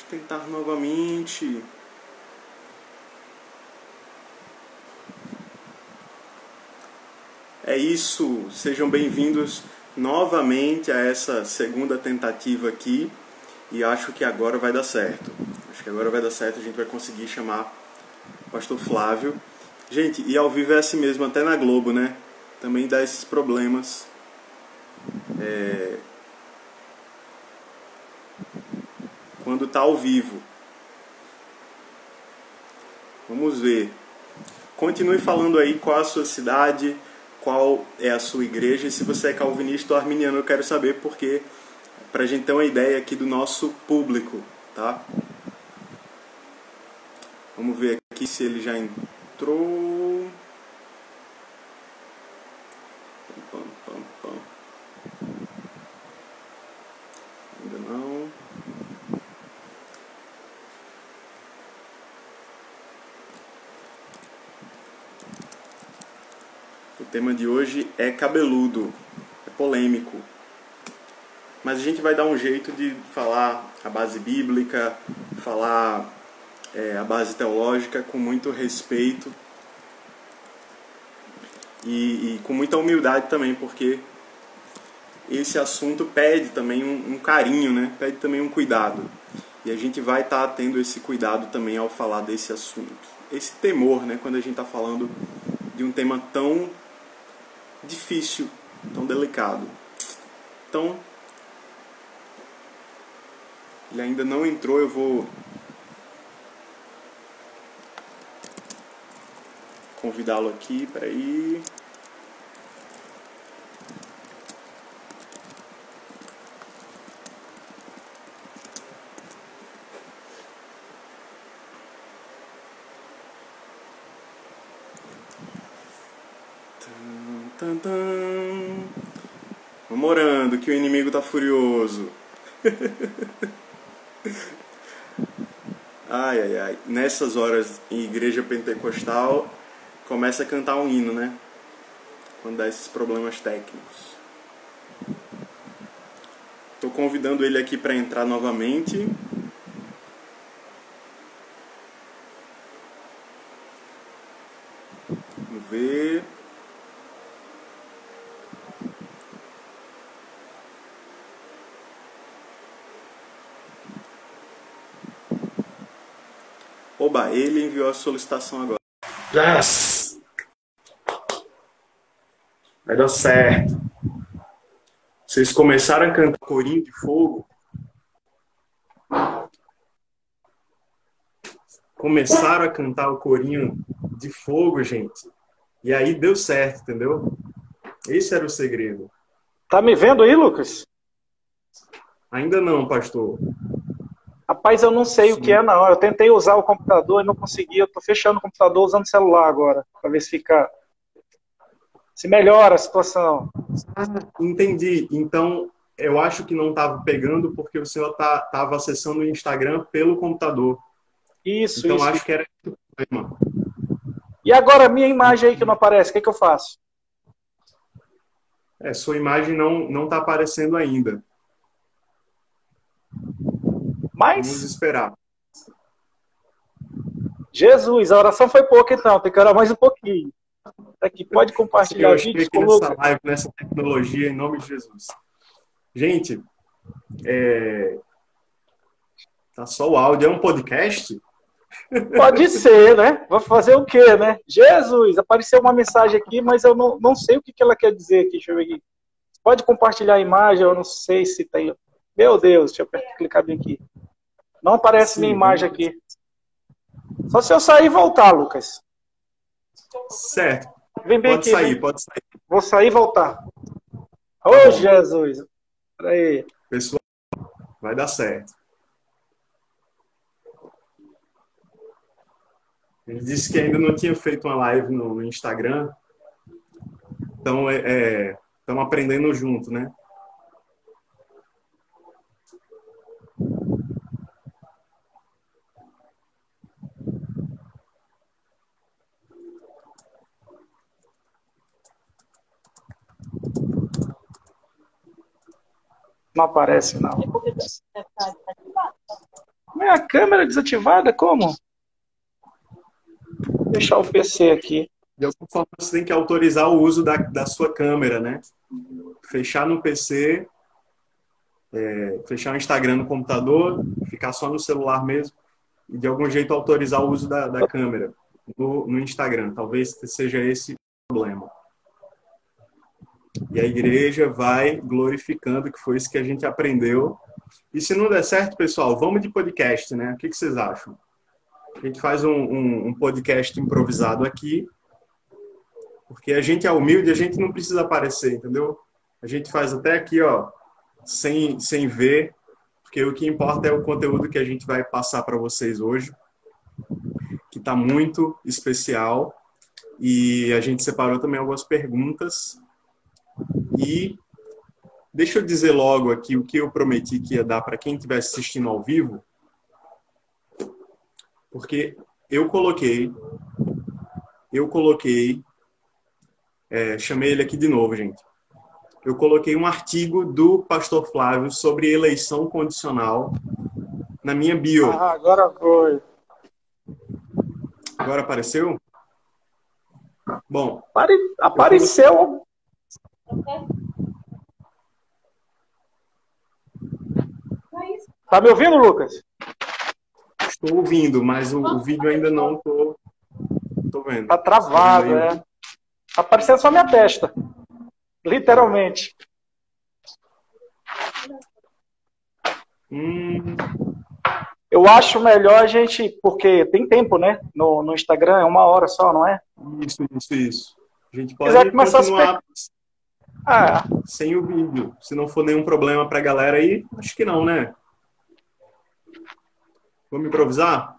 Tentar novamente. É isso, sejam bem-vindos novamente a essa segunda tentativa aqui e acho que agora vai dar certo. Acho que agora vai dar certo, a gente vai conseguir chamar o pastor Flávio. Gente, e ao vivo é assim mesmo, até na Globo, né? Também dá esses problemas. Quando tá ao vivo. Vamos ver. Continue falando aí qual a sua cidade, qual é a sua igreja, e se você é calvinista ou arminiano eu quero saber, porque pra gente ter uma ideia aqui do nosso público, tá? Vamos ver aqui se ele já entrou. Pam, pam, pam. Ainda não. O tema de hoje é cabeludo, é polêmico. Mas a gente vai dar um jeito de falar a base bíblica, falar a base teológica com muito respeito e com muita humildade também, porque esse assunto pede também um carinho, né? Pede também um cuidado. E a gente vai estar tendo esse cuidado também ao falar desse assunto. Esse temor, né? Quando a gente está falando de um tema tão difícil, tão delicado. Então, ele ainda não entrou, eu vou convidá-lo aqui, peraí. Tan, tan. Vamos orando, que o inimigo tá furioso. Ai, ai, ai. Nessas horas, em igreja pentecostal, começa a cantar um hino, né? Quando dá esses problemas técnicos. Tô convidando ele aqui para entrar novamente. Vamos ver. Oba, ele enviou a solicitação agora. Yes! Vai dar certo. Vocês começaram a cantar Corinho de Fogo. Começaram a cantar o Corinho de Fogo, gente. E aí deu certo, entendeu? Esse era o segredo. Tá me vendo aí, Lucas? Ainda não, pastor. Rapaz, eu não sei o que é, não. Eu tentei usar o computador e não consegui. Eu tô fechando o computador usando o celular agora, para ver se melhora a situação. Entendi. Então, eu acho que não estava pegando porque o senhor estava acessando o Instagram pelo computador. Isso, Então, isso. acho que era esse o problema. E agora a minha imagem aí que não aparece, o que eu faço? Sua imagem não está aparecendo ainda. Vamos Mas, esperar. Jesus, a oração foi pouca então, tem que orar mais um pouquinho. Aqui, pode compartilhar Senhor, vídeos chegue com o nessa Lucas. live, nessa tecnologia, em nome de Jesus. Gente, tá só o áudio. É um podcast? Pode ser, né? Vou fazer o quê, né? Jesus, apareceu uma mensagem aqui, mas eu não sei o que ela quer dizer aqui. Deixa eu ver aqui. Pode compartilhar a imagem, eu não sei se tem. Meu Deus, deixa eu clicar bem aqui. Não aparece minha imagem aqui. Só se eu sair e voltar, Lucas. Certo. Vem bem Pode aqui, sair, vem. pode sair. Vou sair e voltar. Tá Ô, bom. Jesus. Peraí. Pessoal, vai dar certo. Ele disse que ainda não tinha feito uma live no Instagram. Então, estamos aprendendo junto, né? Não aparece, não. Como É a câmera desativada, como? Vou deixar o PC aqui. De alguma forma, você tem que autorizar o uso da sua câmera, né? Fechar no PC, fechar o Instagram no computador, ficar só no celular mesmo, e de algum jeito autorizar o uso da câmera no Instagram. Talvez seja esse o problema. E a igreja vai glorificando, que foi isso que a gente aprendeu. E se não der certo, pessoal, vamos de podcast, né? O que vocês acham? A gente faz um podcast improvisado aqui, porque a gente é humilde, a gente não precisa aparecer, entendeu? A gente faz até aqui, ó, sem ver, porque o que importa é o conteúdo que a gente vai passar para vocês hoje, que está muito especial. E a gente separou também algumas perguntas. E deixa eu dizer logo aqui o que eu prometi que ia dar para quem estiver assistindo ao vivo, porque eu coloquei, chamei ele aqui de novo, gente. Eu coloquei um artigo do pastor Flávio sobre eleição condicional na minha bio. Ah, agora foi. Agora apareceu? Bom. Apareceu. Tá me ouvindo, Lucas? Estou ouvindo, mas o vídeo ainda não tô vendo. Tá travado, Tá aparecendo só minha testa. Literalmente. Eu acho melhor a gente, porque tem tempo, né? No Instagram é 1 hora só, não é? Isso. A gente pode continuar sem o vídeo. Se não for nenhum problema pra galera aí, acho que não, né? Vamos improvisar?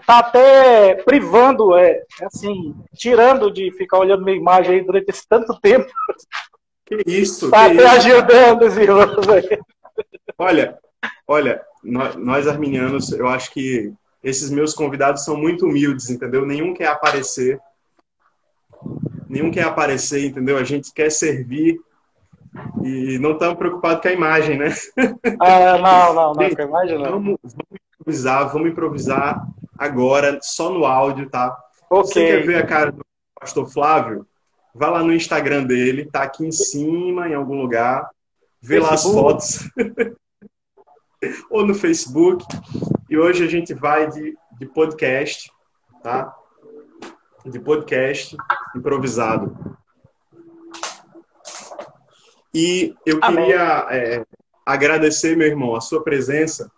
Tá até privando, assim, tirando de ficar olhando minha imagem aí durante esse tanto tempo. Que isso? Tá até ajudando os irmãos aí. Olha, nós arminianos, eu acho que esses meus convidados são muito humildes, entendeu? Nenhum quer aparecer, entendeu? A gente quer servir e não estamos preocupados com a imagem, né? Não, gente, com a imagem não. Vamos improvisar agora, só no áudio, tá? Okay. Você quer ver a cara do pastor Flávio? Vai lá no Instagram dele, tá aqui em cima, em algum lugar. Vê lá as fotos. Ou no Facebook. E hoje a gente vai de podcast, tá? De podcast improvisado. E eu queria agradecer, meu irmão, a sua presença,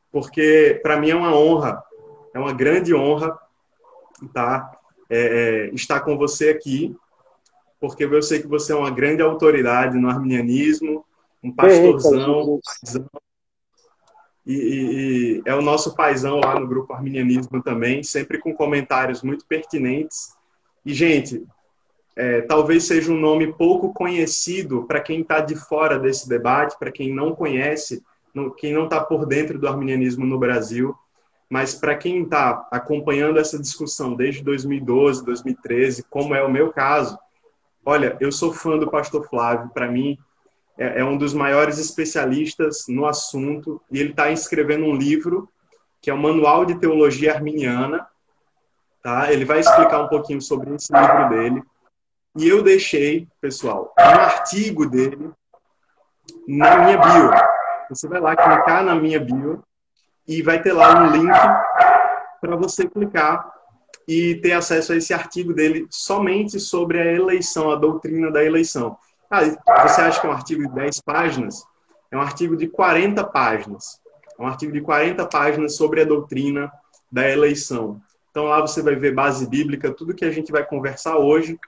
porque para mim é uma honra, é uma grande honra, tá? Estar com você aqui, porque eu sei que você é uma grande autoridade no arminianismo, um pastorzão, e é o nosso paizão lá no grupo Arminianismo também, sempre com comentários muito pertinentes. E, gente, talvez seja um nome pouco conhecido para quem está de fora desse debate, para quem não conhece, quem não está por dentro do arminianismo no Brasil, mas para quem está acompanhando essa discussão desde 2012, 2013, como é o meu caso, olha, eu sou fã do pastor Flávio, para mim é um dos maiores especialistas no assunto, e ele está escrevendo um livro que é o Manual de Teologia Arminiana, tá? Ele vai explicar um pouquinho sobre esse livro dele. E eu deixei, pessoal, um artigo dele na minha bio. Você vai lá clicar na minha bio e vai ter lá um link para você clicar e ter acesso a esse artigo dele somente sobre a eleição, a doutrina da eleição. Você acha que é um artigo de 10 páginas? É um artigo de 40 páginas. É um artigo de 40 páginas sobre a doutrina da eleição. Então lá você vai ver base bíblica, tudo que a gente vai conversar hoje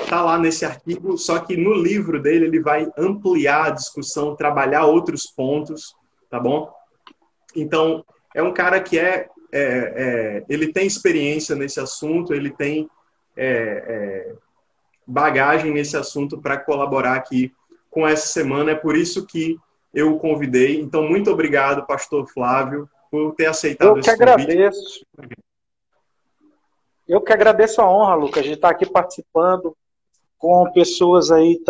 está lá nesse artigo, só que no livro dele ele vai ampliar a discussão, trabalhar outros pontos, tá bom? Então, é um cara que ele tem experiência nesse assunto, ele tem bagagem nesse assunto para colaborar aqui com essa semana, é por isso que eu o convidei. Então, muito obrigado, pastor Flávio, por ter aceitado esse convite. Agradeço. Eu que agradeço a honra, Lucas, de estar aqui participando com pessoas aí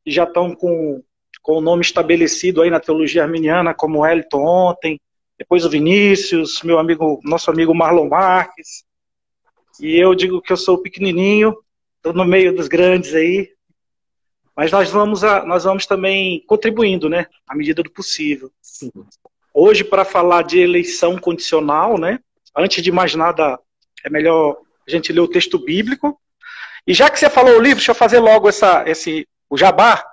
que já estão com com o nome estabelecido aí na teologia arminiana, como o Wellington ontem, depois o Vinícius, nosso amigo Marlon Marques, e eu digo que eu sou pequenininho, estou no meio dos grandes aí, mas nós vamos também contribuindo, né, à medida do possível. Sim. Hoje, para falar de eleição condicional, né, antes de mais nada, é melhor a gente ler o texto bíblico. E já que você falou o livro, deixa eu fazer logo o jabá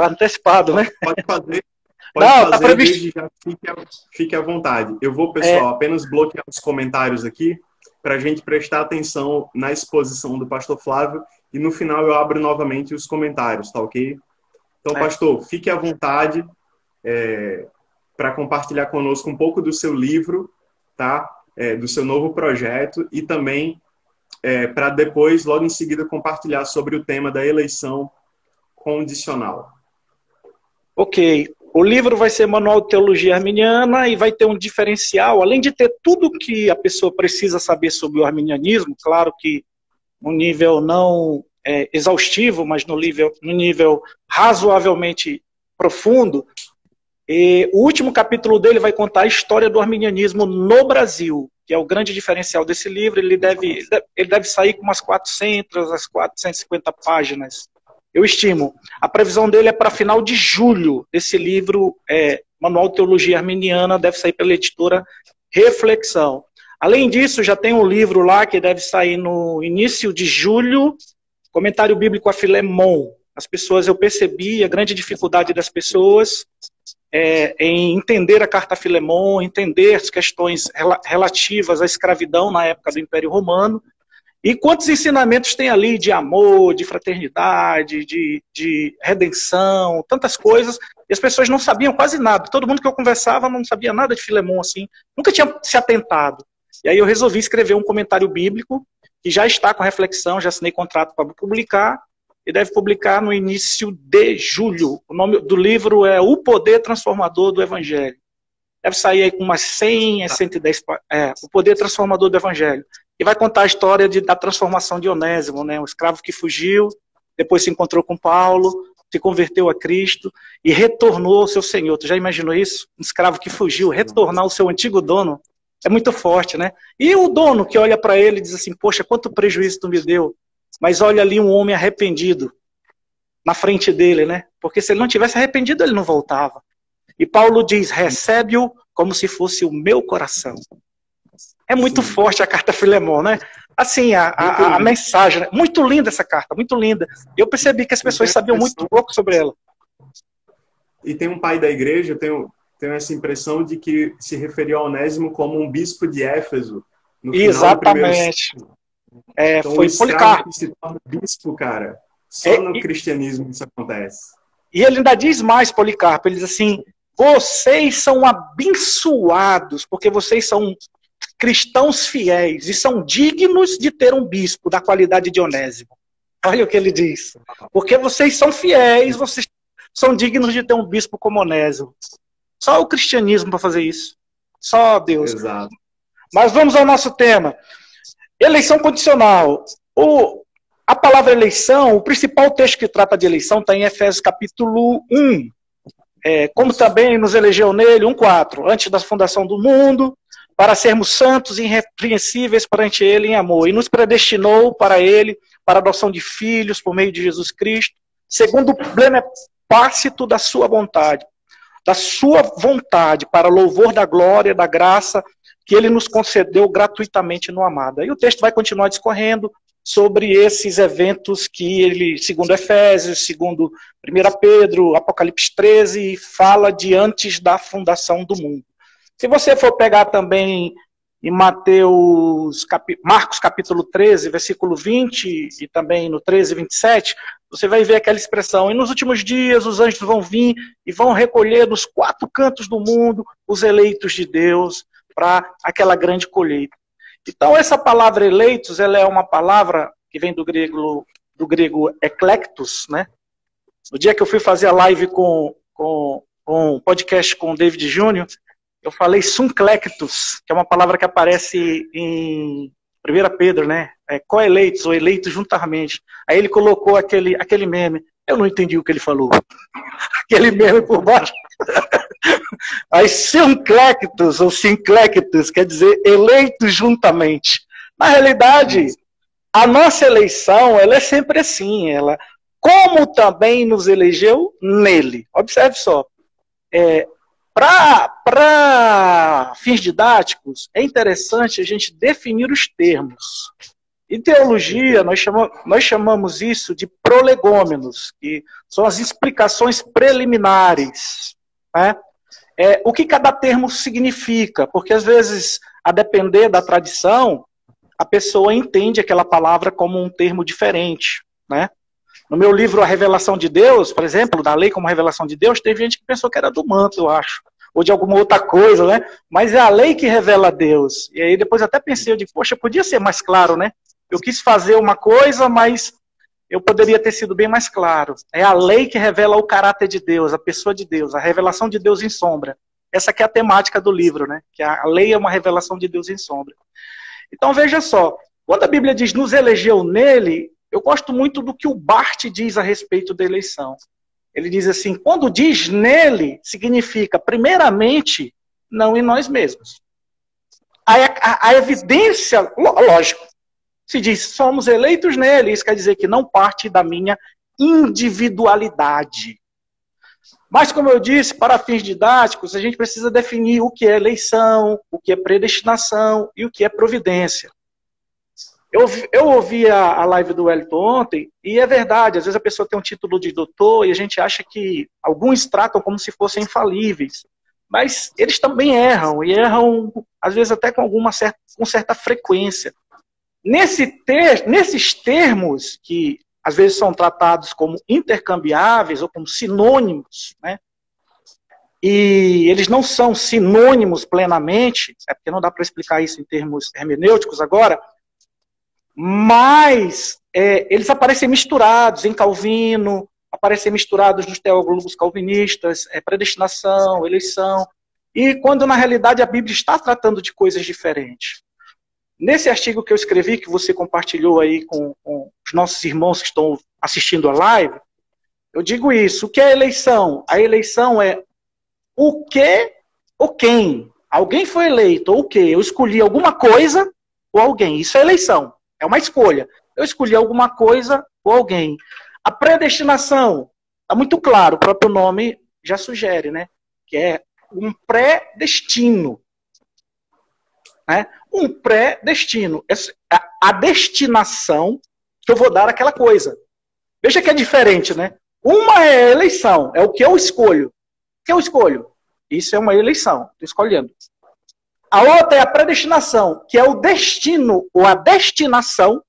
antecipado, né? Pode fazer. Tá previsto. Já fique à vontade. Eu vou, pessoal, apenas bloquear os comentários aqui para a gente prestar atenção na exposição do pastor Flávio e no final eu abro novamente os comentários, tá ok? Então, pastor, fique à vontade para compartilhar conosco um pouco do seu livro, tá? Do seu novo projeto e também para depois, logo em seguida, compartilhar sobre o tema da eleição condicional. Ok. O livro vai ser Manual de Teologia Arminiana e vai ter um diferencial, além de ter tudo que a pessoa precisa saber sobre o arminianismo, claro que no nível não exaustivo, mas no nível razoavelmente profundo. E o último capítulo dele vai contar a história do arminianismo no Brasil, que é o grande diferencial desse livro. Ele deve sair com umas 450 páginas. Eu estimo. A previsão dele é para final de julho. Esse livro, Manual de Teologia Arminiana, deve sair pela editora Reflexão. Além disso, já tem um livro lá que deve sair no início de julho, Comentário Bíblico a Filemon. Eu percebi a grande dificuldade das pessoas em entender a carta a Filemon, entender as questões relativas à escravidão na época do Império Romano. E quantos ensinamentos tem ali de amor, de fraternidade, de redenção, tantas coisas, e as pessoas não sabiam quase nada. Todo mundo que eu conversava não sabia nada de Filemon, assim, nunca tinha se atentado. E aí eu resolvi escrever um comentário bíblico, que já está com reflexão, já assinei contrato para publicar, e deve publicar no início de julho. O nome do livro é O Poder Transformador do Evangelho. Deve sair aí com umas 100 a 110, O Poder Transformador do Evangelho. E vai contar a história da transformação de Onésimo, né? Um escravo que fugiu, depois se encontrou com Paulo, se converteu a Cristo e retornou ao seu Senhor. Tu já imaginou isso? Um escravo que fugiu, retornar ao seu antigo dono. É muito forte, né? E o dono que olha para ele e diz assim, poxa, quanto prejuízo tu me deu. Mas olha ali um homem arrependido na frente dele, né? Porque se ele não tivesse arrependido, ele não voltava. E Paulo diz, recebe-o como se fosse o meu coração. É muito forte a carta Filemon, né? Assim, a mensagem, né? Muito linda essa carta, muito linda. Eu percebi que as pessoas sabiam muito pouco sobre ela. E tem um pai da igreja, eu tenho essa impressão de que se referia a Onésimo como um bispo de Éfeso. No Exatamente. Então, foi Policarpo. Que se torna bispo, cara. Só no cristianismo isso acontece. E ele ainda diz mais, Policarpo, ele diz assim, vocês são abençoados, porque vocês são cristãos fiéis e são dignos de ter um bispo da qualidade de Onésimo. Olha o que ele diz. Porque vocês são fiéis, vocês são dignos de ter um bispo como Onésimo. Só o cristianismo para fazer isso. Só Deus. Exato. Mas vamos ao nosso tema. Eleição condicional. A palavra eleição, o principal texto que trata de eleição está em Efésios capítulo 1. Como também nos elegeu nele, 1:4, antes da fundação do mundo, para sermos santos e irrepreensíveis perante ele em amor. E nos predestinou para ele, para a adoção de filhos por meio de Jesus Cristo, segundo o beneplácito da sua vontade. Da sua vontade, para louvor da glória, da graça que ele nos concedeu gratuitamente no amado. Aí o texto vai continuar discorrendo sobre esses eventos que ele, segundo Efésios, segundo 1 Pedro, Apocalipse 13, fala de antes da fundação do mundo. Se você for pegar também em Marcos capítulo 13, versículo 20, e também no 13, 27, você vai ver aquela expressão, e nos últimos dias os anjos vão vir e vão recolher dos 4 cantos do mundo os eleitos de Deus para aquela grande colheita. Então essa palavra eleitos, ela é uma palavra que vem do grego eclectos, né? No dia que eu fui fazer a live com um podcast com o David Júnior, eu falei sunclectus, que é uma palavra que aparece em 1 Pedro, né? Coeleitos, ou eleitos juntamente. Aí ele colocou aquele meme. Eu não entendi o que ele falou. Aquele mesmo por baixo. As sinclectos ou sinclectos, quer dizer eleitos juntamente. Na realidade, a nossa eleição, ela é sempre assim. Ela, como também nos elegeu nele. Observe só. Para fins didáticos, é interessante a gente definir os termos. Em teologia, nós chamamos isso de prolegômenos, que são as explicações preliminares. Né? O que cada termo significa, porque às vezes, a depender da tradição, a pessoa entende aquela palavra como um termo diferente. Né? No meu livro A Revelação de Deus, por exemplo, da lei como revelação de Deus, teve gente que pensou que era do manto, eu acho, ou de alguma outra coisa, né? Mas é a lei que revela Deus. E aí depois até pensei, eu digo, poxa, podia ser mais claro, né? Eu quis fazer uma coisa, mas eu poderia ter sido bem mais claro. É a lei que revela o caráter de Deus, a pessoa de Deus, a revelação de Deus em sombra. Essa aqui é a temática do livro, né? Que a lei é uma revelação de Deus em sombra. Então veja só, quando a Bíblia diz nos elegeu nele, eu gosto muito do que o Barth diz a respeito da eleição. Ele diz assim, quando diz nele, significa, primeiramente, não em nós mesmos. A evidência, lógico, se diz, somos eleitos nele, isso quer dizer que não parte da minha individualidade. Mas, como eu disse, para fins didáticos, a gente precisa definir o que é eleição, o que é predestinação e o que é providência. Eu ouvi a live do Wellington ontem, e é verdade, às vezes a pessoa tem um título de doutor e a gente acha que alguns tratam como se fossem infalíveis. Mas eles também erram, e erram, às vezes, até com certa frequência. Nesses termos, que às vezes são tratados como intercambiáveis ou como sinônimos, né? E eles não são sinônimos plenamente, é porque não dá para explicar isso em termos hermenêuticos agora, mas eles aparecem misturados em Calvino, aparecem misturados nos teólogos calvinistas, predestinação, eleição, e quando na realidade a Bíblia está tratando de coisas diferentes. Nesse artigo que eu escrevi, que você compartilhou aí com os nossos irmãos que estão assistindo a live, eu digo isso. O que é eleição? A eleição é o que ou quem. Alguém foi eleito ou o quê? Eu escolhi alguma coisa ou alguém. Isso é eleição. É uma escolha. Eu escolhi alguma coisa ou alguém. A predestinação, está muito claro, o próprio nome já sugere, né? Que é um pré-destino. Né? Um pré-destino. A destinação que eu vou dar àquela coisa. Veja que é diferente, né? Uma é a eleição, é o que eu escolho. O que eu escolho? Isso é uma eleição, estou escolhendo. A outra é a predestinação, que é o destino ou a destinação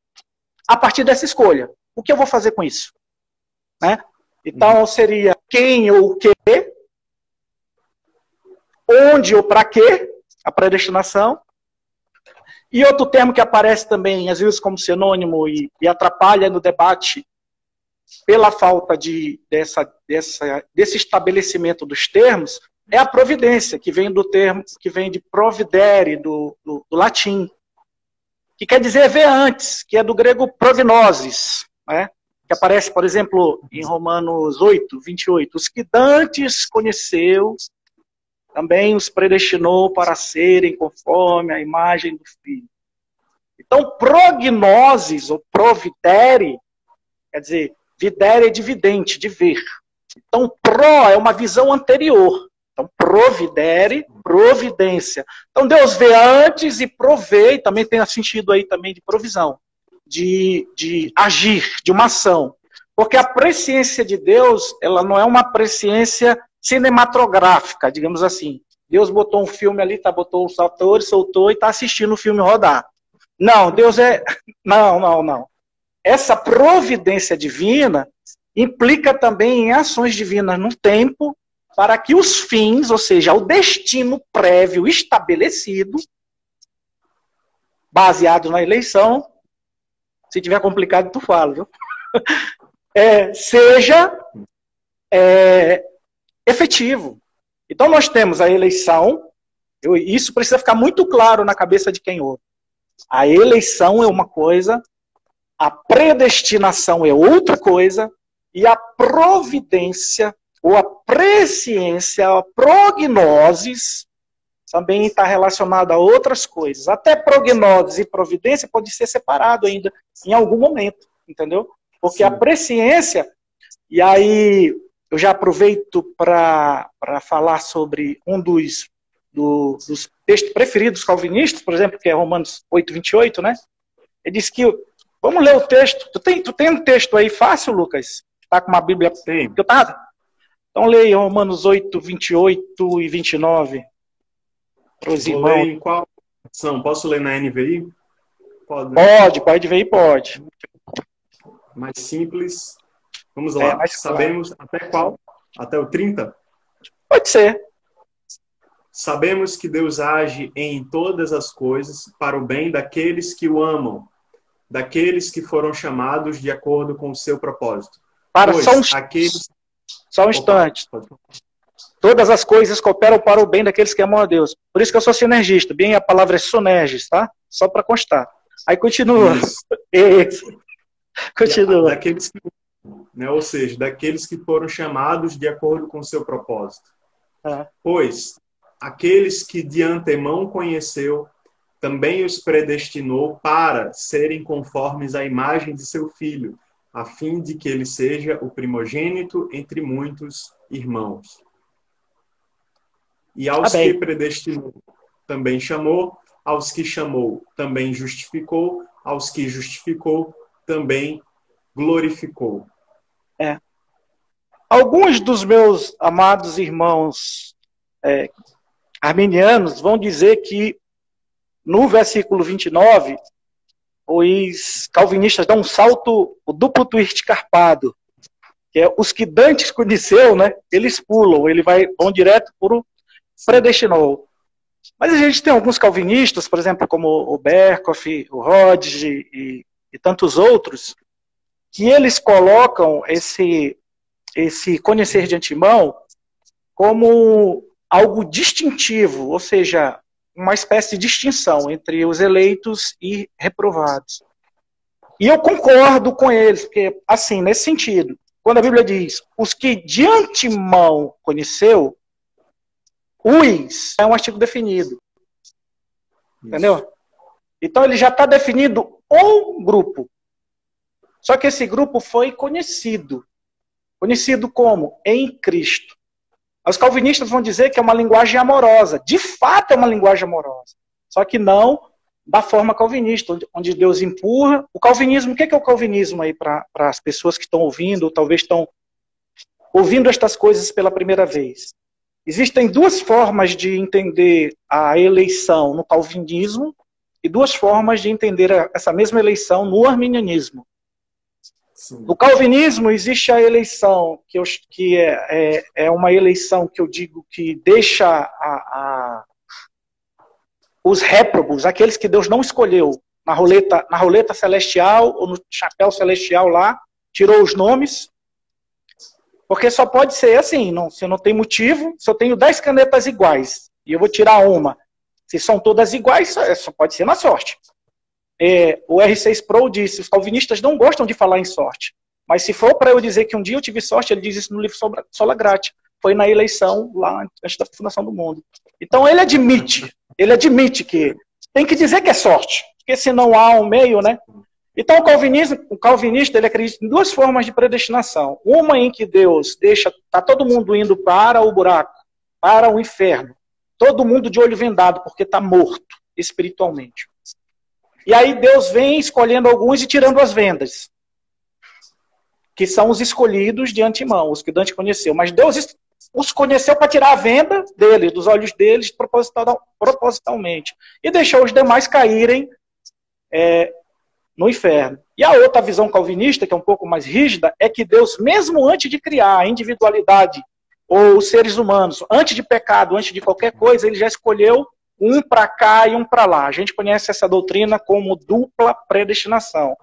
a partir dessa escolha. O que eu vou fazer com isso? Né? Então seria quem ou o quê, onde ou para quê, a predestinação. E outro termo que aparece também, às vezes como sinônimo e atrapalha no debate pela falta desse estabelecimento dos termos, é a providência, que vem do termo, que vem de providere, do latim, que quer dizer ver antes, que é do grego prognosis, né? Que aparece, por exemplo, em Romanos 8, 28, os que dantes conheceu, também os predestinou para serem conforme a imagem do Filho. Então, prognosis, ou providere, quer dizer, videre é de vidente, de ver. Então, pro é uma visão anterior. Então, providere, providência. Então, Deus vê antes e provê, e também tem sentido aí também de provisão, de agir, de uma ação. Porque a presciência de Deus, ela não é uma presciência cinematográfica, digamos assim. Deus botou um filme ali, botou os atores, soltou e está assistindo o filme rodar. Não, Deus é... Não. Essa providência divina implica também em ações divinas no tempo, para que os fins, ou seja, o destino prévio estabelecido, baseado na eleição, se tiver complicado, tu fala, viu? Seja efetivo. Então nós temos a eleição, isso precisa ficar muito claro na cabeça de quem ouve. A eleição é uma coisa, a predestinação é outra coisa, e a providência, ou a presciência, a prognoses, também está relacionada a outras coisas. Até prognoses e providência pode ser separado ainda, em algum momento, entendeu? Porque sim, a presciência, e aí eu já aproveito para falar sobre um dos textos preferidos calvinistas, por exemplo, que é Romanos 8:28, né? Ele diz que, vamos ler o texto, tu tem um texto aí fácil, Lucas? Tá com uma Bíblia? Tem. Então leia Romanos 8:28 e 29. Para os irmãos. Ler em qual versão? Posso ler na NVI? Pode, NVI pode. Mais simples. Vamos lá. Sabemos até qual? Até o 30? Pode ser. Sabemos que Deus age em todas as coisas para o bem daqueles que o amam, daqueles que foram chamados de acordo com o seu propósito. Só um instante. Todas as coisas cooperam para o bem daqueles que amam a Deus. Por isso que eu sou sinergista. Bem, a palavra é sonergis, tá? Só para constar. Aí continua. Isso. Continua. Daqueles que, né, ou seja, daqueles que foram chamados de acordo com o seu propósito. Pois aqueles que de antemão conheceu, também os predestinou para serem conformes à imagem de seu Filho, a fim de que ele seja o primogênito entre muitos irmãos. E aos que predestinou, também chamou, aos que chamou, também justificou, aos que justificou, também glorificou. Alguns dos meus amados irmãos arminianos vão dizer que no versículo 29, os calvinistas dão um salto, o duplo twist carpado, que é os que Dante conheceu, né? Eles pulam, vão direto para o predestinou. Mas a gente tem alguns calvinistas, por exemplo, como o Berkhoff, o Hodge e tantos outros, que eles colocam esse conhecer de antemão como algo distintivo, ou seja, uma espécie de distinção entre os eleitos e reprovados. E eu concordo com eles, porque, assim, nesse sentido, quando a Bíblia diz, os que de antemão conheceu, é um artigo definido. Isso. Entendeu? Então ele já está definido um grupo. Só que esse grupo foi conhecido. Conhecido como? Em Cristo. Os calvinistas vão dizer que é uma linguagem amorosa. De fato é uma linguagem amorosa. Só que não da forma calvinista, onde Deus empurra. O calvinismo, o que é o calvinismo aí para as pessoas que estão ouvindo, ou talvez estão ouvindo estas coisas pela primeira vez? Existem duas formas de entender a eleição no calvinismo e duas formas de entender essa mesma eleição no arminianismo. Sim. No calvinismo existe a eleição, que é uma eleição que eu digo que deixa os réprobos, aqueles que Deus não escolheu, na roleta celestial ou no chapéu celestial lá, tirou os nomes. Porque só pode ser assim, se não tem motivo, se eu tenho 10 canetas iguais e eu vou tirar uma, se são todas iguais, só pode ser na sorte. O R6 Pro disse, os calvinistas não gostam de falar em sorte, mas se for para eu dizer que um dia eu tive sorte, ele diz isso no livro Sola Gratia, foi na eleição lá antes da fundação do mundo. Então ele admite que tem que dizer que é sorte, porque senão há um meio, né? Então o calvinista ele acredita em duas formas de predestinação. Uma em que Deus tá todo mundo indo para o buraco, para o inferno. Todo mundo de olho vendado, porque está morto espiritualmente. E aí Deus vem escolhendo alguns e tirando as vendas. Que são os escolhidos de antemão, os que Dante conheceu. Mas Deus os conheceu para tirar a venda deles, dos olhos deles, propositalmente. E deixou os demais caírem no inferno. E a outra visão calvinista, que é um pouco mais rígida, é que Deus, mesmo antes de criar a individualidade ou os seres humanos, antes de pecado, antes de qualquer coisa, ele já escolheu um para cá e um para lá. A gente conhece essa doutrina como dupla predestinação.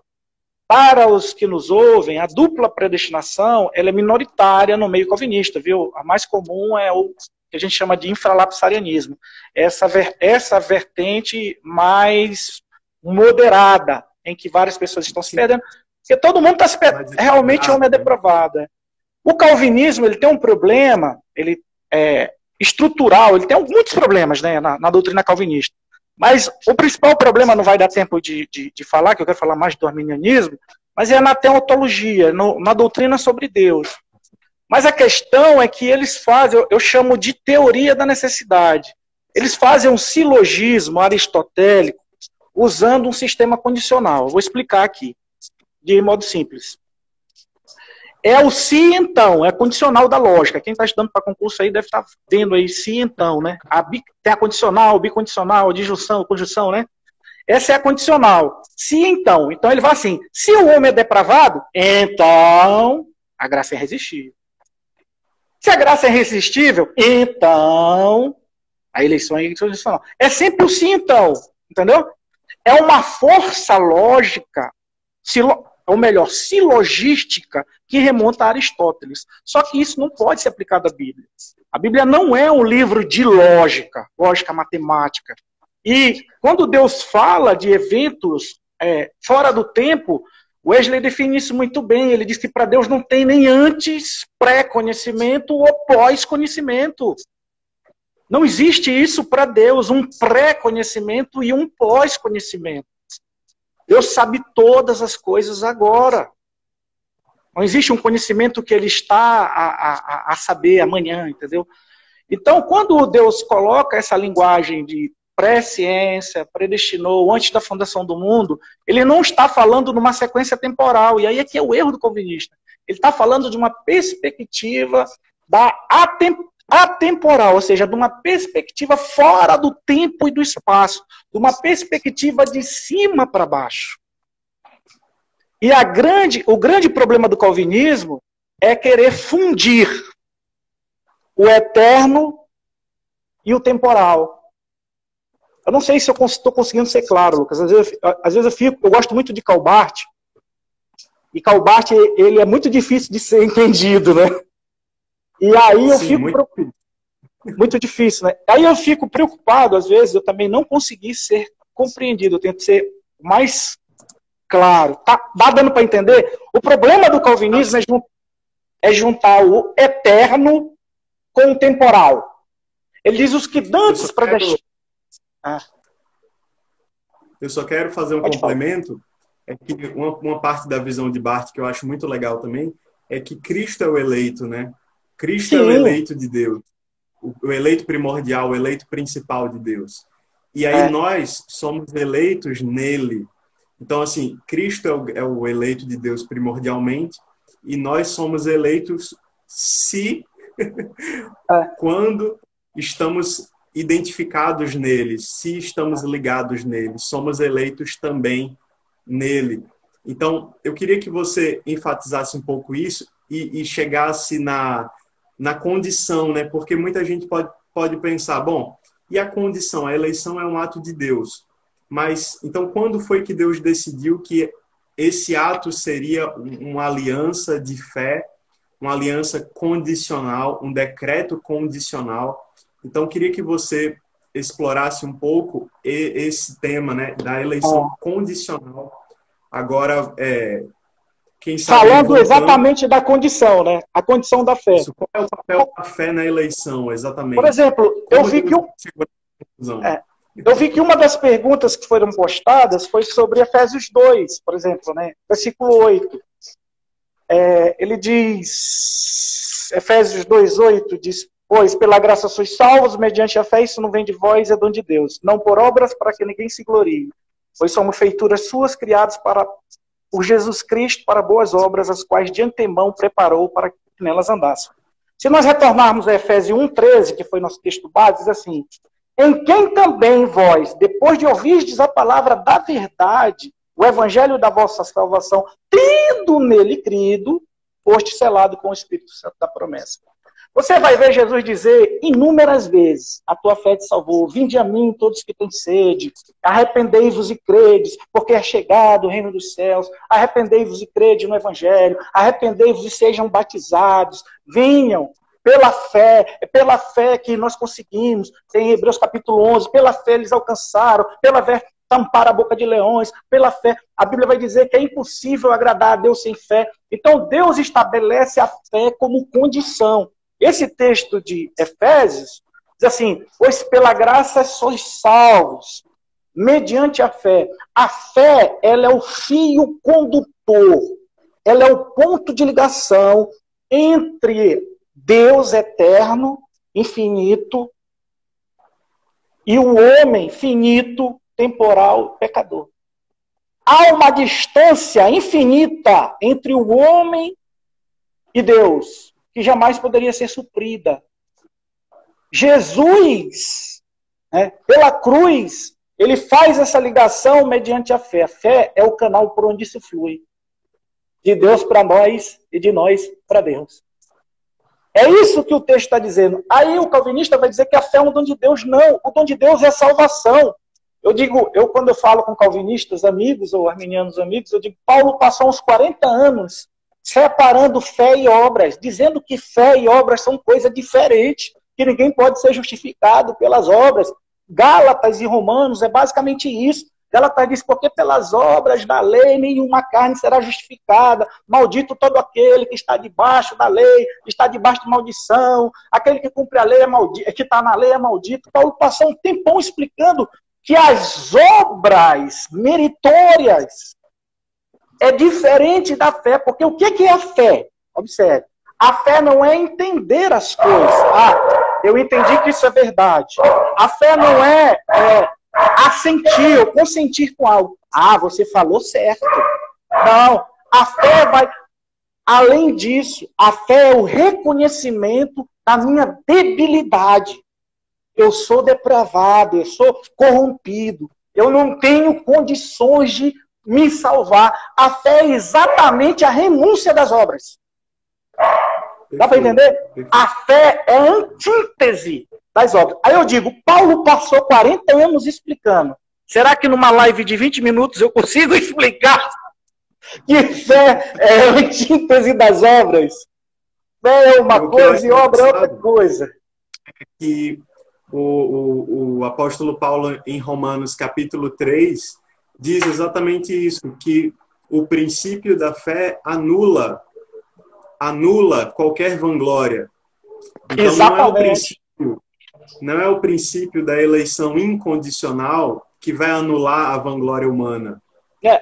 Para os que nos ouvem, a dupla predestinação ela é minoritária no meio calvinista, viu? A mais comum é o que a gente chama de infralapsarianismo. Essa vertente mais moderada, em que várias pessoas estão se perdendo. Porque todo mundo está realmente homem é depravado. O calvinismo, ele tem um problema, ele é estrutural, ele tem muitos problemas, né, na doutrina calvinista. Mas o principal problema, não vai dar tempo de falar, que eu quero falar mais do arminianismo, mas é na teotologia, na doutrina sobre Deus. Mas a questão é que eles fazem, eu chamo de teoria da necessidade. Eles fazem um silogismo aristotélico usando um sistema condicional. Eu vou explicar aqui, de modo simples. É o se então, é condicional da lógica. Quem está estudando para concurso aí deve estar vendo aí se então, né? Tem a condicional, bicondicional, disjunção, conjunção, né? Essa é a condicional. Se então. Então ele vai assim, se o homem é depravado, então a graça é irresistível. Se a graça é irresistível, então a eleição é condicional. É sempre o se então, entendeu? É uma força lógica, ou melhor, silogística, que remonta a Aristóteles. Só que isso não pode ser aplicado à Bíblia. A Bíblia não é um livro de lógica matemática. E quando Deus fala de eventos fora do tempo, Wesley define isso muito bem. Ele diz que para Deus não tem nem antes pré-conhecimento ou pós-conhecimento. Não existe isso para Deus, um pré-conhecimento e um pós-conhecimento. Deus sabe todas as coisas agora. Não existe um conhecimento que ele está a saber amanhã, entendeu? Então, quando Deus coloca essa linguagem de pré-ciência, predestinou, antes da fundação do mundo, ele não está falando numa sequência temporal. E aí é que é o erro do calvinista. Ele está falando de uma perspectiva da atemporal, ou seja, de uma perspectiva fora do tempo e do espaço, de uma perspectiva de cima para baixo. E o grande problema do calvinismo é querer fundir o eterno e o temporal. Eu não sei se eu estou conseguindo ser claro, Lucas. Às vezes eu gosto muito de Karl Barth, e Karl Barth, ele é muito difícil de ser entendido, né? E aí eu fico muito difícil, né? Aí eu fico preocupado, às vezes, eu também não consegui ser compreendido. Eu tento ser mais claro. Tá dando para entender? O problema do calvinismo é juntar o eterno com o temporal. Ele diz os que dantes predestinam. Eu só quero fazer um complemento. É que uma parte da visão de Barth que eu acho muito legal também é que Cristo é o eleito, né? Cristo é o eleito de Deus. O eleito primordial, o eleito principal de Deus. E aí nós somos eleitos nele. Então, assim, Cristo é o eleito de Deus primordialmente, e nós somos eleitos quando estamos identificados nele, se estamos ligados nele, somos eleitos também nele. Então, eu queria que você enfatizasse um pouco isso e chegasse na condição, né? Porque muita gente pode pensar, bom, e a condição? A eleição é um ato de Deus. Mas, então, quando foi que Deus decidiu que esse ato seria uma aliança de fé, uma aliança condicional, um decreto condicional? Então, queria que você explorasse um pouco esse tema, né, da eleição condicional. Agora, quem sabe... Falando exatamente da condição, né? A condição da fé. Isso, qual é o papel da fé na eleição, exatamente? Por exemplo, eu vi que uma das perguntas que foram postadas foi sobre Efésios 2, por exemplo, né? Versículo 8. Ele diz, Efésios 2:8, diz: pois pela graça sois salvos mediante a fé, isso não vem de vós, é dom de Deus. Não por obras, para que ninguém se glorie. Pois somos feituras suas, criados por Jesus Cristo para boas obras, as quais de antemão preparou para que nelas andássemos. Se nós retornarmos a Efésios 1:13, que foi nosso texto base, diz assim: em quem também vós, depois de ouvirdes a palavra da verdade, o evangelho da vossa salvação, tendo nele crido, foste selado com o Espírito Santo da promessa. Você vai ver Jesus dizer inúmeras vezes: a tua fé te salvou, vinde a mim todos que têm sede, arrependei-vos e credes, porque é chegado o reino dos céus, arrependei-vos e crede no evangelho, arrependei-vos e sejam batizados, venham pela fé, é pela fé que nós conseguimos, tem Hebreus capítulo 11, pela fé eles alcançaram, pela fé tampar a boca de leões, pela fé. A Bíblia vai dizer que é impossível agradar a Deus sem fé. Então Deus estabelece a fé como condição. Esse texto de Efésios diz assim, pois pela graça sois salvos, mediante a fé. A fé, ela é o fio condutor, ela é o ponto de ligação entre Deus eterno, infinito, e o homem finito, temporal, pecador. Há uma distância infinita entre o homem e Deus, que jamais poderia ser suprida. Jesus, né, pela cruz, ele faz essa ligação mediante a fé. A fé é o canal por onde isso flui. De Deus para nós e de nós para Deus. É isso que o texto está dizendo. Aí o calvinista vai dizer que a fé é um dom de Deus. Não, o dom de Deus é a salvação. Quando eu falo com calvinistas amigos ou arminianos amigos, eu digo, Paulo passou uns 40 anos separando fé e obras, dizendo que fé e obras são coisas diferentes, que ninguém pode ser justificado pelas obras. Gálatas e Romanos é basicamente isso. Gálatas diz, porque pelas obras da lei nenhuma carne será justificada, maldito todo aquele que está debaixo da lei, está debaixo de maldição, aquele que cumpre a lei é maldito, que está na lei é maldito. Paulo passou um tempão explicando que as obras meritórias é diferente da fé, porque o que é a fé? Observe, a fé não é entender as coisas. Eu entendi que isso é verdade. A fé não é assentir ou consentir com algo. Você falou certo. Não, a fé vai... Além disso, a fé é o reconhecimento da minha debilidade. Eu sou depravado, eu sou corrompido. Eu não tenho condições de me salvar. A fé é exatamente a renúncia das obras. Dá para entender? A fé é a antítese das obras. Aí eu digo, Paulo passou 40 anos explicando. Será que numa live de 20 minutos eu consigo explicar que fé é a antítese das obras? Fé é uma coisa e obra é outra coisa. Que o apóstolo Paulo, em Romanos capítulo 3, diz exatamente isso, que o princípio da fé anula qualquer vanglória. Então, exatamente. Não é o princípio da eleição incondicional que vai anular a vanglória humana. Né?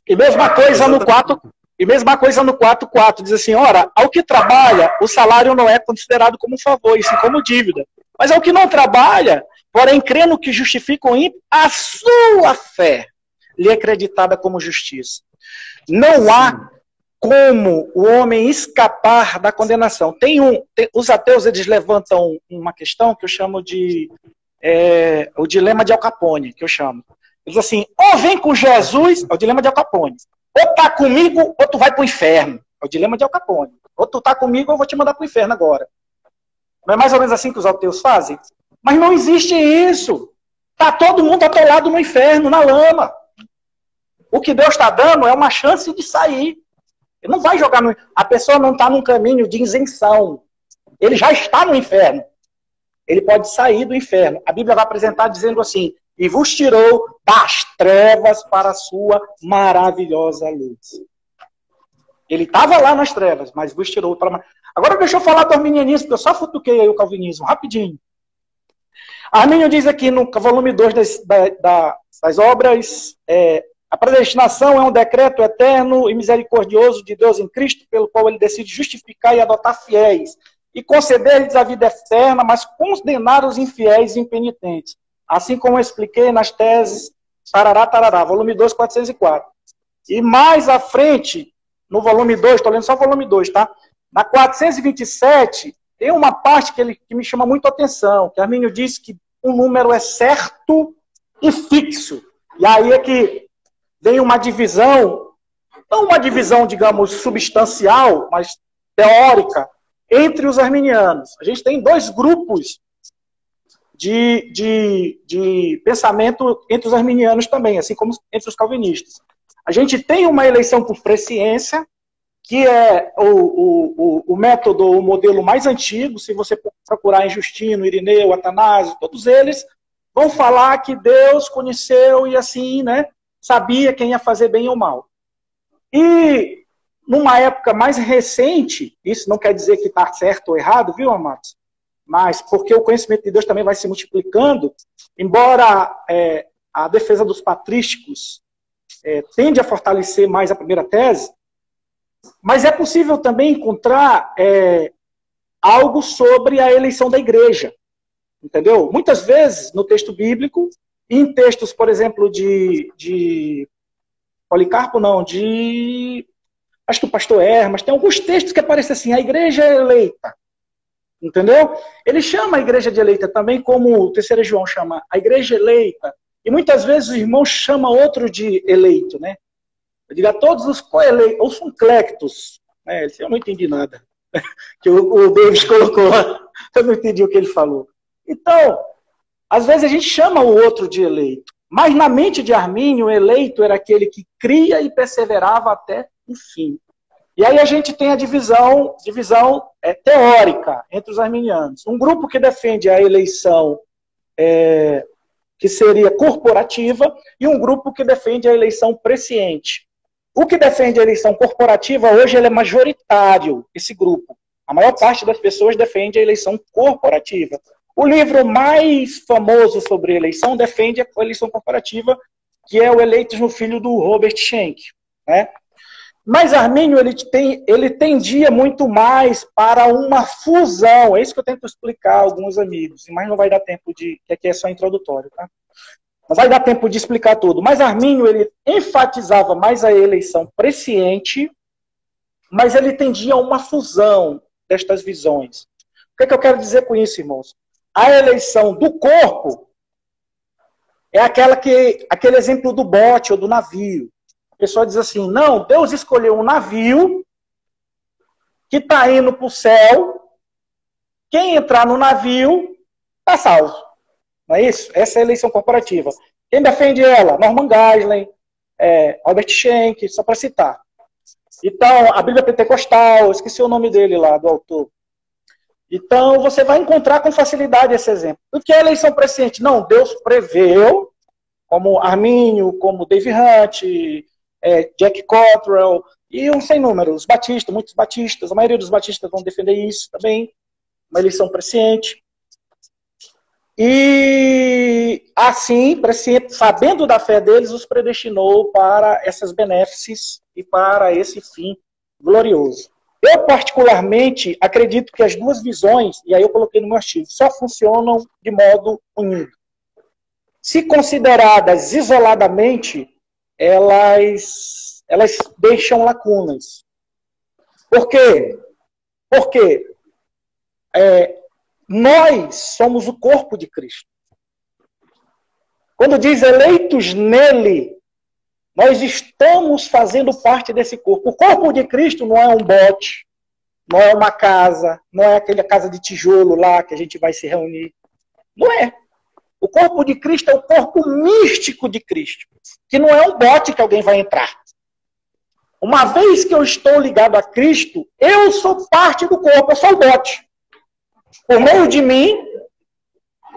E mesma coisa no 4. E mesma coisa no 4.4, diz assim, ora, ao que trabalha, o salário não é considerado como favor, e sim como dívida. Mas ao que não trabalha, porém crê no que justifica o ímpio, a sua fé lhe é creditada como justiça. Não há como o homem escapar da condenação. Os ateus, eles levantam uma questão que eu chamo de o dilema de Al Capone, que eu chamo. Eles dizem assim, ou vem com Jesus, é o dilema de Al Capone. Ou tá comigo, ou tu vai pro inferno. É o dilema de Al Capone. Ou tu tá comigo, ou eu vou te mandar pro inferno agora. Não é mais ou menos assim que os ateus fazem? Mas não existe isso. Tá todo mundo atolado no inferno, na lama. O que Deus está dando é uma chance de sair. Ele não vai jogar no... A pessoa não está num caminho de isenção. Ele já está no inferno. Ele pode sair do inferno. A Bíblia vai apresentar dizendo assim, e vos tirou das trevas para a sua maravilhosa luz. Ele estava lá nas trevas, mas vos tirou para... Agora deixa eu falar do arminianismo, porque eu só futuquei aí o calvinismo, rapidinho. Armínio diz aqui no volume 2 das obras, a predestinação é um decreto eterno e misericordioso de Deus em Cristo, pelo qual ele decide justificar e adotar fiéis, e conceder-lhes a vida eterna, mas condenar os infiéis e impenitentes. Assim como eu expliquei nas teses tarará, volume 2, 404. E mais à frente, no volume 2, estou lendo só o volume 2, tá? Na 427, tem uma parte que me chama muito a atenção, que Armínio diz que o número é certo e fixo. E aí é que vem uma divisão, não uma divisão, digamos, substancial, mas teórica, entre os arminianos. A gente tem dois grupos de pensamento entre os arminianos também, assim como entre os calvinistas. A gente tem uma eleição por presciência, que é o método, o modelo mais antigo. Se você procurar em Justino, Irineu, Atanásio, todos eles vão falar que Deus conheceu e assim, né, sabia quem ia fazer bem ou mal. E numa época mais recente, isso não quer dizer que está certo ou errado, viu, amados? Mas porque o conhecimento de Deus também vai se multiplicando, embora a defesa dos patrísticos tende a fortalecer mais a primeira tese, mas é possível também encontrar algo sobre a eleição da igreja, entendeu? Muitas vezes, no texto bíblico, em textos, por exemplo, de Policarpo, não, acho que o pastor Hermas, tem alguns textos que aparecem assim, a igreja é eleita, entendeu? Ele chama a igreja de eleita também, como o 3 João chama a igreja eleita, e muitas vezes o irmão chama outro de eleito, né? Eu digo a todos os coeleitos, ou são clectos, né? Eu não entendi nada que o David colocou lá, eu não entendi o que ele falou. Então, às vezes a gente chama o outro de eleito, mas na mente de Armínio, o eleito era aquele que cria e perseverava até o fim. E aí a gente tem a divisão teórica entre os arminianos. Um grupo que defende a eleição que seria corporativa e um grupo que defende a eleição presciente. O que defende a eleição corporativa, hoje ele é majoritário, esse grupo. A maior parte das pessoas defende a eleição corporativa. O livro mais famoso sobre eleição defende a eleição corporativa, que é o Eleitos no Filho do Robert Schenck, né? Mas Armínio, ele tendia muito mais para uma fusão. É isso que eu tento explicar a alguns amigos, mas não vai dar tempo que aqui é só introdutório, tá? Não vai dar tempo de explicar tudo. Mas Armínio, ele enfatizava mais a eleição presciente, mas ele tendia a uma fusão destas visões. O que eu quero dizer com isso, irmãos? A eleição do corpo é aquele exemplo do bote ou do navio. A pessoa diz assim, não, Deus escolheu um navio que está indo para o céu, quem entrar no navio está salvo. Não é isso? Essa é a eleição corporativa. Quem defende ela? Norman Geisler, Robert Schenck, só para citar. Então, a Bíblia Pentecostal, esqueci o nome dele lá, do autor. Então, você vai encontrar com facilidade esse exemplo. O que é a eleição presciente? Não, Deus preveu, como Armínio, como Dave Hunt, Jack Cottrell, e um sem número, os batistas, muitos batistas, a maioria dos batistas vão defender isso também, uma eleição presciente. E assim, sabendo da fé deles, os predestinou para essas benéfices e para esse fim glorioso. Eu, particularmente, acredito que as duas visões, e aí eu coloquei no meu artigo, só funcionam de modo unido. Se consideradas isoladamente, elas deixam lacunas. Por quê? Porque nós somos o corpo de Cristo. Quando diz eleitos nele, nós estamos fazendo parte desse corpo. O corpo de Cristo não é um bote, não é uma casa, não é aquela casa de tijolo lá que a gente vai se reunir. Não é. O corpo de Cristo é o corpo místico de Cristo, que não é um bote que alguém vai entrar. Uma vez que eu estou ligado a Cristo, eu sou parte do corpo, eu sou o bote. Por meio de mim,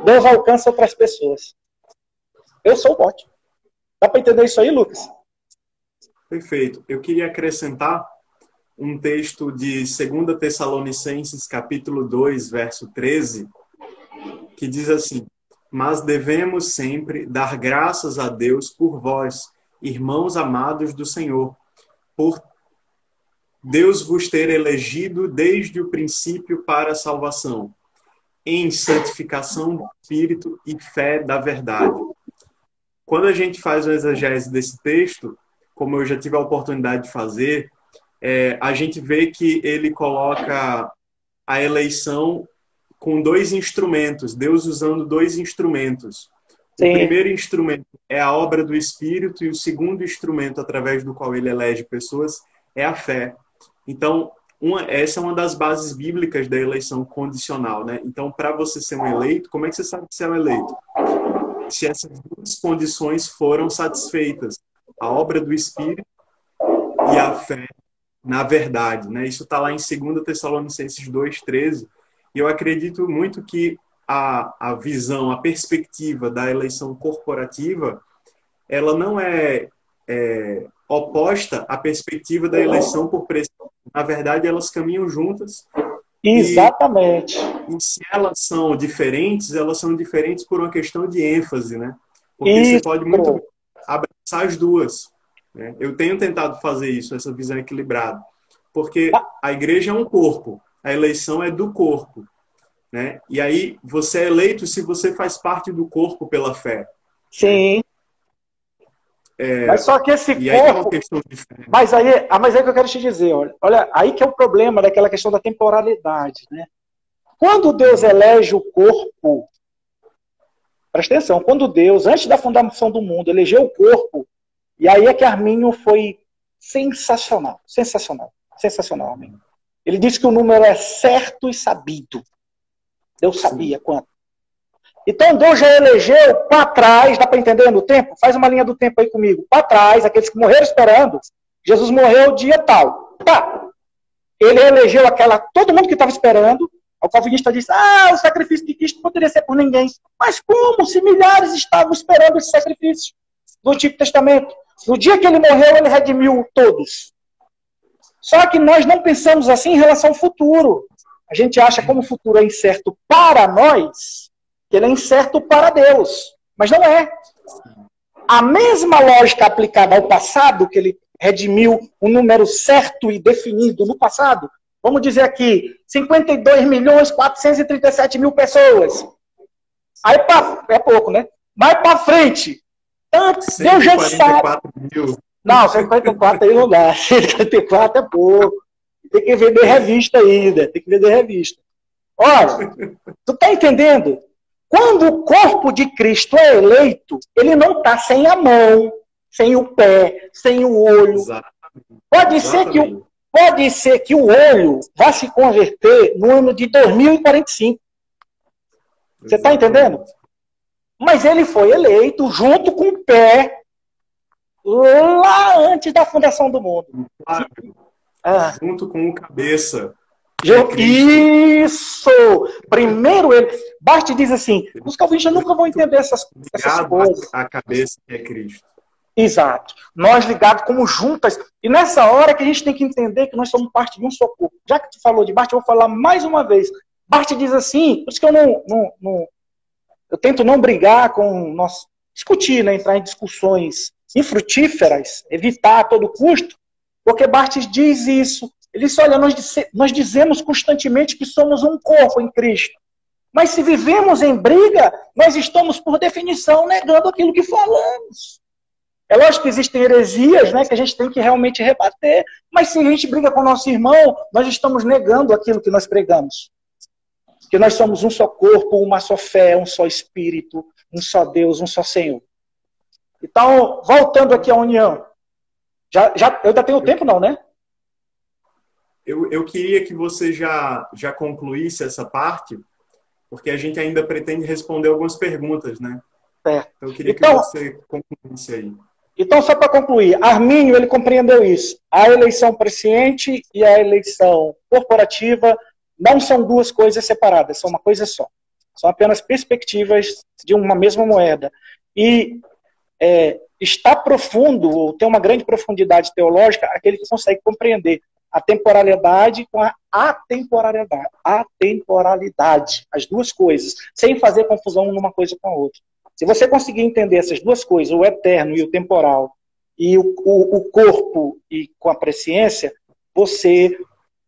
Deus alcança outras pessoas. Eu sou o bote. Dá para entender isso aí, Lucas? Perfeito. Eu queria acrescentar um texto de 2 Tessalonicenses, capítulo 2, verso 13, que diz assim: mas devemos sempre dar graças a Deus por vós, irmãos amados do Senhor, por Deus vos ter elegido desde o princípio para a salvação, em santificação do Espírito e fé da verdade. Quando a gente faz o exegese desse texto, como eu já tive a oportunidade de fazer, a gente vê que ele coloca a eleição com dois instrumentos, Deus usando dois instrumentos. Sim. O primeiro instrumento é a obra do Espírito e o segundo instrumento através do qual ele elege pessoas é a fé. Então, essa é uma das bases bíblicas da eleição condicional, né? Então, para você ser um eleito, como é que você sabe que você é um eleito? Se essas duas condições foram satisfeitas, a obra do Espírito e a fé na verdade, né? Isso está lá em 2 Tessalonicenses 2,13. E eu acredito muito que a visão, a perspectiva da eleição corporativa, ela não é oposta à perspectiva da eleição por pressão. Na verdade, elas caminham juntas. Exatamente. E se elas são diferentes por uma questão de ênfase, né? Porque você pode muito abraçar as duas. Né? Eu tenho tentado fazer isso, essa visão equilibrada. Porque a igreja é um corpo, a eleição é do corpo. Né? E aí você é eleito se você faz parte do corpo pela fé. Sim. Mas só que esse corpo... Aí é uma questão diferente. Mas aí que eu quero te dizer, olha, aí que é o problema daquela questão da temporalidade, né? Quando Deus elege o corpo, presta atenção, quando Deus, antes da fundação do mundo, elegeu o corpo, e aí é que Arminio foi sensacional, Arminio. Ele disse que o número é certo e sabido. Deus sabia quanto. Então Deus já elegeu para trás, dá para entender no tempo? Faz uma linha do tempo aí comigo. Para trás, aqueles que morreram esperando, Jesus morreu dia tal. Tá. Ele elegeu todo mundo que estava esperando. O calvinista disse, o sacrifício de Cristo não poderia ser por ninguém. Mas como? Se milhares estavam esperando esse sacrifício do Antigo Testamento. No dia que ele morreu, ele redimiu todos. Só que nós não pensamos assim em relação ao futuro. A gente acha como o futuro é incerto para nós, que ele é incerto para Deus. Mas não é. A mesma lógica aplicada ao passado, que ele redimiu um número certo e definido no passado, vamos dizer aqui, 52.437.000 pessoas. Aí é pouco, né? Mais para frente, Deus já sabe. Não, 54 aí não dá. 54 é pouco. Tem que vender revista ainda. Olha, tu tá entendendo? Quando o corpo de Cristo é eleito, ele não está sem a mão, sem o pé, sem o olho. Pode ser que o olho vá se converter no ano de 2045. Você está entendendo? Mas ele foi eleito junto com o pé lá antes da fundação do mundo. Junto com o cabeça. Isso! Primeiro ele. Bart diz assim: os calvinistas nunca vão entender essas coisas. A cabeça que é Cristo. Exato. Nós ligados como juntas. E nessa hora que a gente tem que entender que nós somos parte de um só corpo. Já que tu falou de Bart, eu vou falar mais uma vez. Bart diz assim, por isso que eu eu tento não brigar com nós, discutir, né, entrar em discussões infrutíferas, evitar a todo custo, porque Bart diz isso. Ele diz, olha, nós dizemos constantemente que somos um corpo em Cristo. Mas se vivemos em briga, nós estamos, por definição, negando aquilo que falamos. É lógico que existem heresias, né, que a gente tem que realmente rebater, mas se a gente briga com o nosso irmão, nós estamos negando aquilo que nós pregamos. Que nós somos um só corpo, uma só fé, um só Espírito, um só Deus, um só Senhor. Então, voltando aqui à união. Eu ainda tenho tempo, não, né? Eu queria que você já concluísse essa parte, porque a gente ainda pretende responder algumas perguntas, né? Certo. Então, eu queria que você concluísse aí. Então, só para concluir, Arminio, ele compreendeu isso. A eleição presciente e a eleição corporativa não são duas coisas separadas, são uma coisa só. São apenas perspectivas de uma mesma moeda. E está profundo, ou tem uma grande profundidade teológica, aquele que consegue compreender a temporalidade com a atemporalidade, as duas coisas, sem fazer confusão numa coisa com a outra. Se você conseguir entender essas duas coisas, o eterno e o temporal, e o corpo e com a presciência, você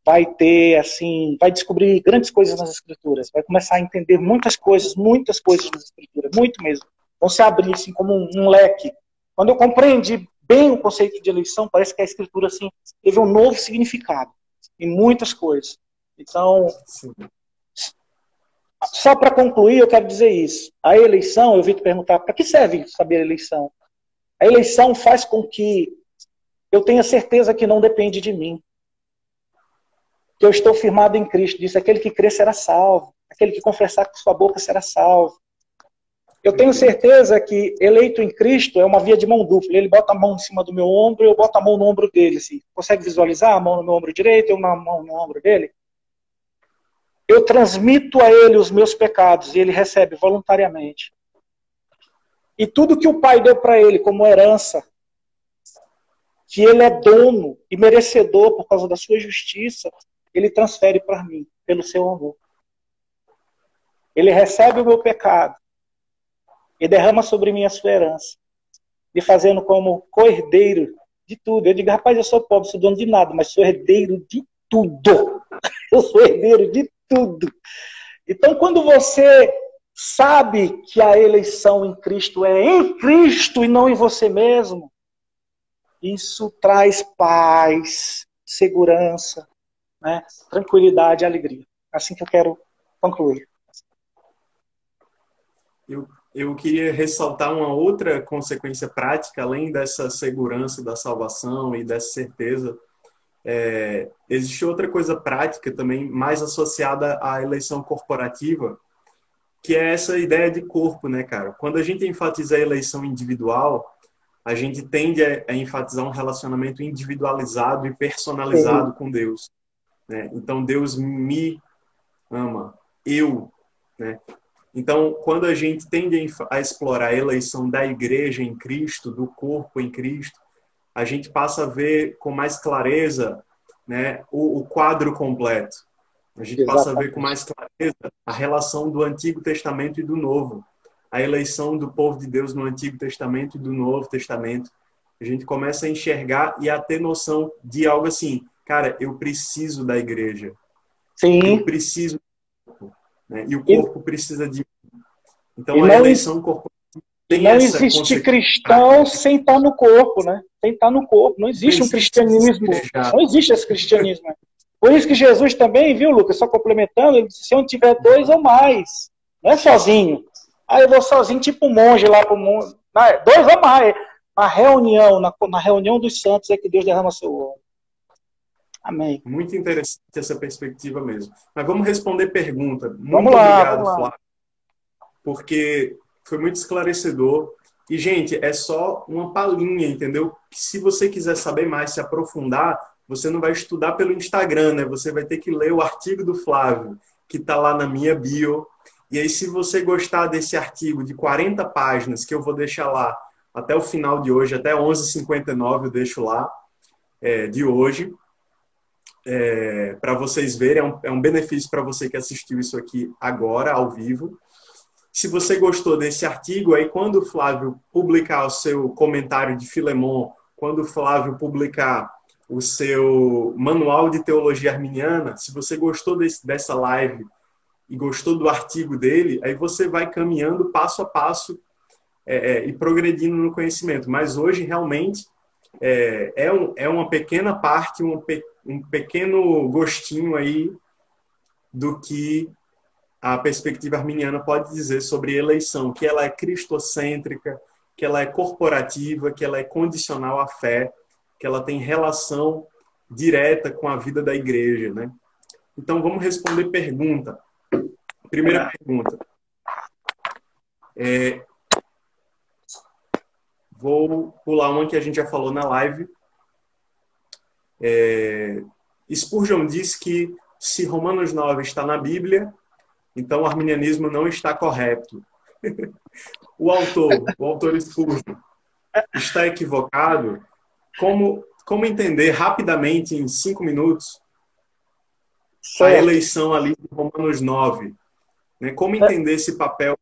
vai ter, assim, vai descobrir grandes coisas nas Escrituras, vai começar a entender muitas coisas nas Escrituras, muito mesmo. Vão se abrir, assim, como um leque. Quando eu compreendi bem o conceito de eleição, parece que a Escritura, assim, teve um novo significado em muitas coisas. Então, só para concluir, eu quero dizer isso. A eleição, eu vim te perguntar, para que serve saber a eleição? A eleição faz com que eu tenha certeza que não depende de mim. Que eu estou firmado em Cristo. Diz, aquele que crer será salvo. Aquele que confessar com sua boca será salvo. Eu tenho certeza que eleito em Cristo é uma via de mão dupla. Ele bota a mão em cima do meu ombro e eu boto a mão no ombro dele. Assim. Consegue visualizar a mão no meu ombro direito e eu na mão no ombro dele? eu transmito a ele os meus pecados e ele recebe voluntariamente. E tudo que o Pai deu para ele como herança, que ele é dono e merecedor por causa da sua justiça, ele transfere para mim, pelo seu amor. Ele recebe o meu pecado e derrama sobre mim a sua herança, me fazendo como co-herdeiro de tudo. Eu digo, rapaz, eu sou pobre, sou dono de nada, mas sou herdeiro de tudo. Eu sou herdeiro de tudo. Então, quando você sabe que a eleição em Cristo é em Cristo e não em você mesmo, isso traz paz, segurança, né? Tranquilidade e alegria. Assim que eu quero concluir. Eu queria ressaltar uma outra consequência prática, além dessa segurança da salvação e dessa certeza. Existe outra coisa prática também, mais associada à eleição corporativa, que é essa ideia de corpo, né, cara? Quando a gente enfatiza a eleição individual, a gente tende a enfatizar um relacionamento individualizado e personalizado com Deus, né? Então, Deus me ama, né? Então, quando a gente tende a explorar a eleição da igreja em Cristo, do corpo em Cristo, a gente passa a ver com mais clareza, né, o quadro completo. A gente passa a ver com mais clareza a relação do Antigo Testamento e do Novo. A eleição do povo de Deus no Antigo Testamento e do Novo Testamento. A gente começa a enxergar e a ter noção de algo assim, cara, eu preciso da igreja. Sim. Eu preciso do corpo, né? E o corpo precisa de mim. Então, a eleição corporativa tem não essa existe cristão sem estar no corpo, né? Sem estar no corpo. Não existe um cristianismo. Não existe esse cristianismo. Por isso que Jesus também, viu, Lucas, só complementando, ele disse, se onde tiver 2 ou mais, não é sozinho. Aí eu vou sozinho, tipo um monge lá pro mundo. 2 ou mais. Na reunião dos santos é que Deus derrama seu óleo. Amém. Muito interessante essa perspectiva mesmo. Mas vamos responder pergunta. Muito obrigado, Flávio, porque foi muito esclarecedor. E, gente, é só uma palhinha, entendeu? Se você quiser saber mais, se aprofundar, você não vai estudar pelo Instagram, né? Você vai ter que ler o artigo do Flávio, que está lá na minha bio. E aí, se você gostar desse artigo de 40 páginas, que eu vou deixar lá até o final de hoje, até 11h59 eu deixo lá, de hoje, para vocês verem, é um benefício para você que assistiu isso aqui agora, ao vivo. Se você gostou desse artigo, aí quando o Flávio publicar o seu comentário de Filemon, quando o Flávio publicar o seu manual de teologia arminiana, se você gostou dessa live e gostou do artigo dele, aí você vai caminhando passo a passo e progredindo no conhecimento. Mas hoje, realmente, é uma pequena parte, um pequeno gostinho aí do que a perspectiva arminiana pode dizer sobre eleição, que ela é cristocêntrica, que ela é corporativa, que ela é condicional à fé, que ela tem relação direta com a vida da igreja, né? Então, vamos responder pergunta. Primeira pergunta. Vou pular uma que a gente já falou na live. Spurgeon diz que se Romanos 9 está na Bíblia, então o arminianismo não está correto. O autor Spurgeon, está equivocado? Como entender rapidamente, em 5 minutos, a eleição ali de Romanos 9? Né? Como entender esse papel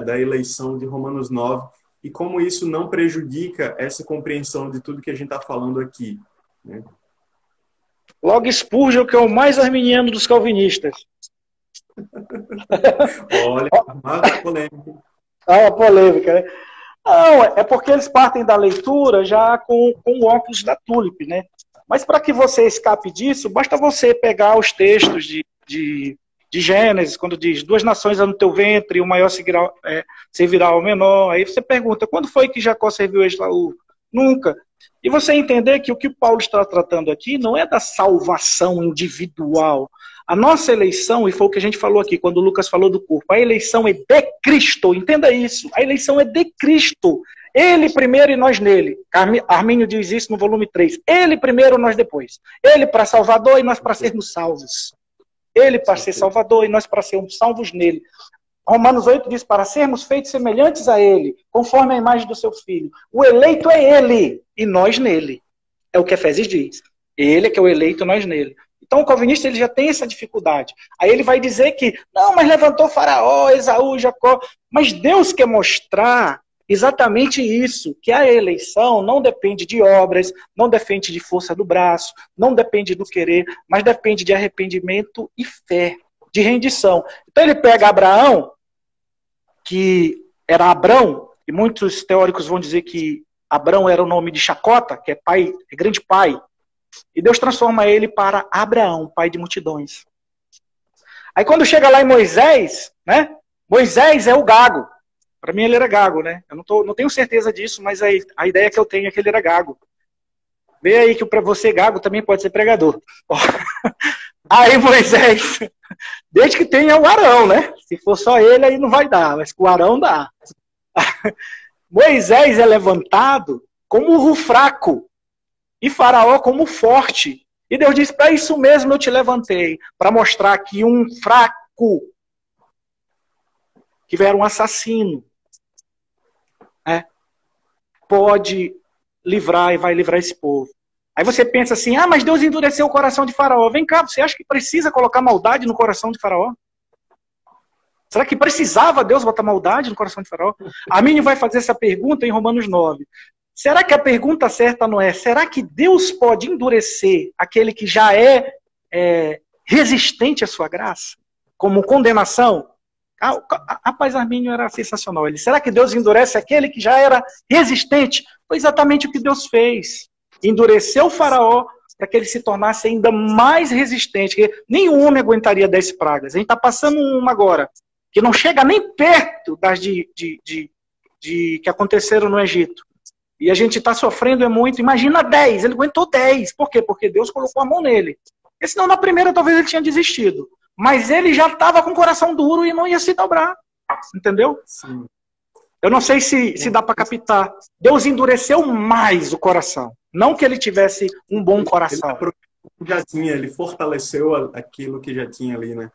da eleição de Romanos 9 e como isso não prejudica essa compreensão de tudo que a gente está falando aqui? Né? Logo Spurgeon, que é o mais arminiano dos calvinistas. Olha, uma polêmica. Uma polêmica, né? Não, é porque eles partem da leitura já com o óculos da Tulip, né? Mas para que você escape disso, basta você pegar os textos de Gênesis, quando diz 2 nações há no teu ventre, o maior servirá ao menor. Aí você pergunta, quando foi que Jacó serviu a Esaú? Nunca. E você entender que o que Paulo está tratando aqui não é da salvação individual. A nossa eleição, e foi o que a gente falou aqui, quando o Lucas falou do corpo, a eleição é de Cristo, entenda isso, a eleição é de Cristo. Ele primeiro e nós nele. Armínio diz isso no volume 3. Ele primeiro, nós depois. Ele para Salvador e nós para sermos salvos. Ele para ser Salvador e nós para sermos salvos nele. Romanos 8 diz, para sermos feitos semelhantes a ele, conforme a imagem do seu Filho. O eleito é ele, e nós nele. É o que Efésios diz. Ele é que é o eleito, nós nele. Então o calvinista ele já tem essa dificuldade. Aí ele vai dizer que, não, mas levantou Faraó, Esaú, Jacó. Mas Deus quer mostrar exatamente isso, que a eleição não depende de obras, não depende de força do braço, não depende do querer, mas depende de arrependimento e fé, de rendição. Então ele pega Abraão, que era Abrão, e muitos teóricos vão dizer que Abrão era o nome de chacota, que é pai, é grande pai, e Deus transforma ele para Abraão, pai de multidões. Aí quando chega lá em Moisés, né? Moisés é o gago. Para mim ele era gago, né? Eu não tenho certeza disso, mas a ideia que eu tenho é que ele era gago. Vê aí que para você gago também pode ser pregador. Aí Moisés, desde que tenha o Arão, né? Se for só ele, aí não vai dar, mas com o Arão dá. Moisés é levantado como o fraco e Faraó como forte. E Deus diz, para isso mesmo eu te levantei, para mostrar que um fraco, que era um assassino, pode livrar e vai livrar esse povo. Aí você pensa assim, mas Deus endureceu o coração de Faraó. Vem cá, você acha que precisa colocar maldade no coração de Faraó? Será que precisava Deus botar maldade no coração de Faraó? Armínio vai fazer essa pergunta em Romanos 9. Será que a pergunta certa não é, será que Deus pode endurecer aquele que já é resistente à sua graça? Como condenação? Rapaz, Armínio era sensacional. Ele, será que Deus endurece aquele que já era resistente? Foi exatamente o que Deus fez. Endureceu o Faraó para que ele se tornasse ainda mais resistente. Que nenhum homem aguentaria 10 pragas. A gente está passando uma agora, que não chega nem perto das que aconteceram no Egito. E a gente está sofrendo muito. Imagina 10, ele aguentou 10. Por quê? Porque Deus colocou a mão nele. Porque senão na primeira talvez ele tinha desistido. Mas ele já estava com o coração duro e não ia se dobrar. Entendeu? Sim. Eu não sei se dá para captar. Deus endureceu mais o coração. Não que ele tivesse um bom coração. Ele fortaleceu aquilo que já tinha ali, né?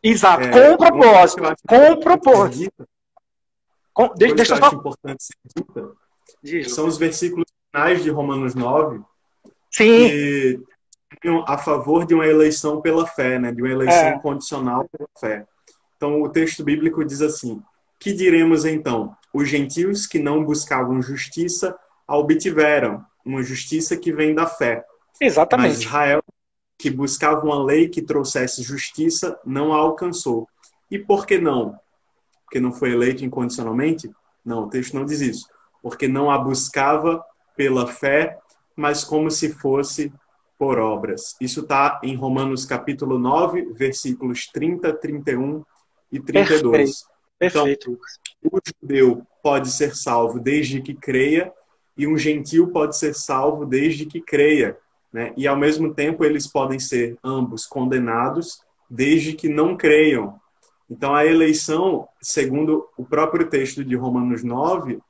Exato, com um propósito. Com um propósito. Deixa eu acho importante ser dita. São os versículos finais de Romanos 9. Sim. Que a favor de uma eleição pela fé, né? De uma eleição condicional pela fé. Então, o texto bíblico diz assim, que diremos então? Os gentios que não buscavam justiça a obtiveram, uma justiça que vem da fé. Exatamente. Mas Israel, que buscava uma lei que trouxesse justiça, não a alcançou. E por que não? Porque não foi eleito incondicionalmente? Não, o texto não diz isso. Porque não a buscava pela fé, mas como se fosse por obras. Isso está em Romanos capítulo 9, versículos 30, 31 e 32. Perfeito. Então, o judeu pode ser salvo desde que creia e um gentil pode ser salvo desde que creia, né? E ao mesmo tempo eles podem ser ambos condenados desde que não creiam. Então a eleição, segundo o próprio texto de Romanos 9,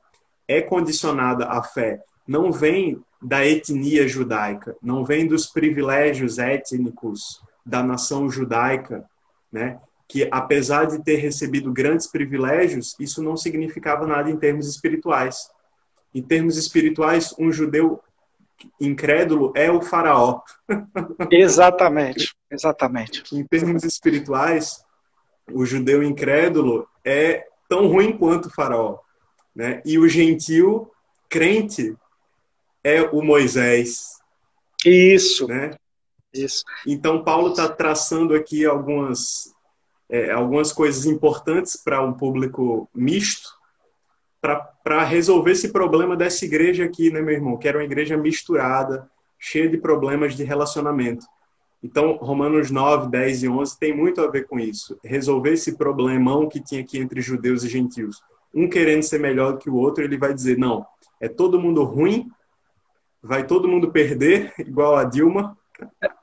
é condicionada à fé. Não vem da etnia judaica, não vem dos privilégios étnicos da nação judaica, né? Que apesar de ter recebido grandes privilégios, isso não significava nada em termos espirituais. Em termos espirituais, um judeu incrédulo é o faraó. Exatamente, exatamente. Em termos espirituais, o judeu incrédulo é tão ruim quanto o faraó, né? E o gentil crente é o Moisés. Isso. Né? Isso. Então, Paulo está traçando aqui algumas coisas importantes para um público misto, para resolver esse problema dessa igreja aqui, né, meu irmão? Que era uma igreja misturada, cheia de problemas de relacionamento. Então, Romanos 9, 10 e 11 tem muito a ver com isso. Resolver esse problemão que tinha aqui entre judeus e gentios. Um querendo ser melhor do que o outro, ele vai dizer, não, é todo mundo ruim, vai todo mundo perder, igual a Dilma.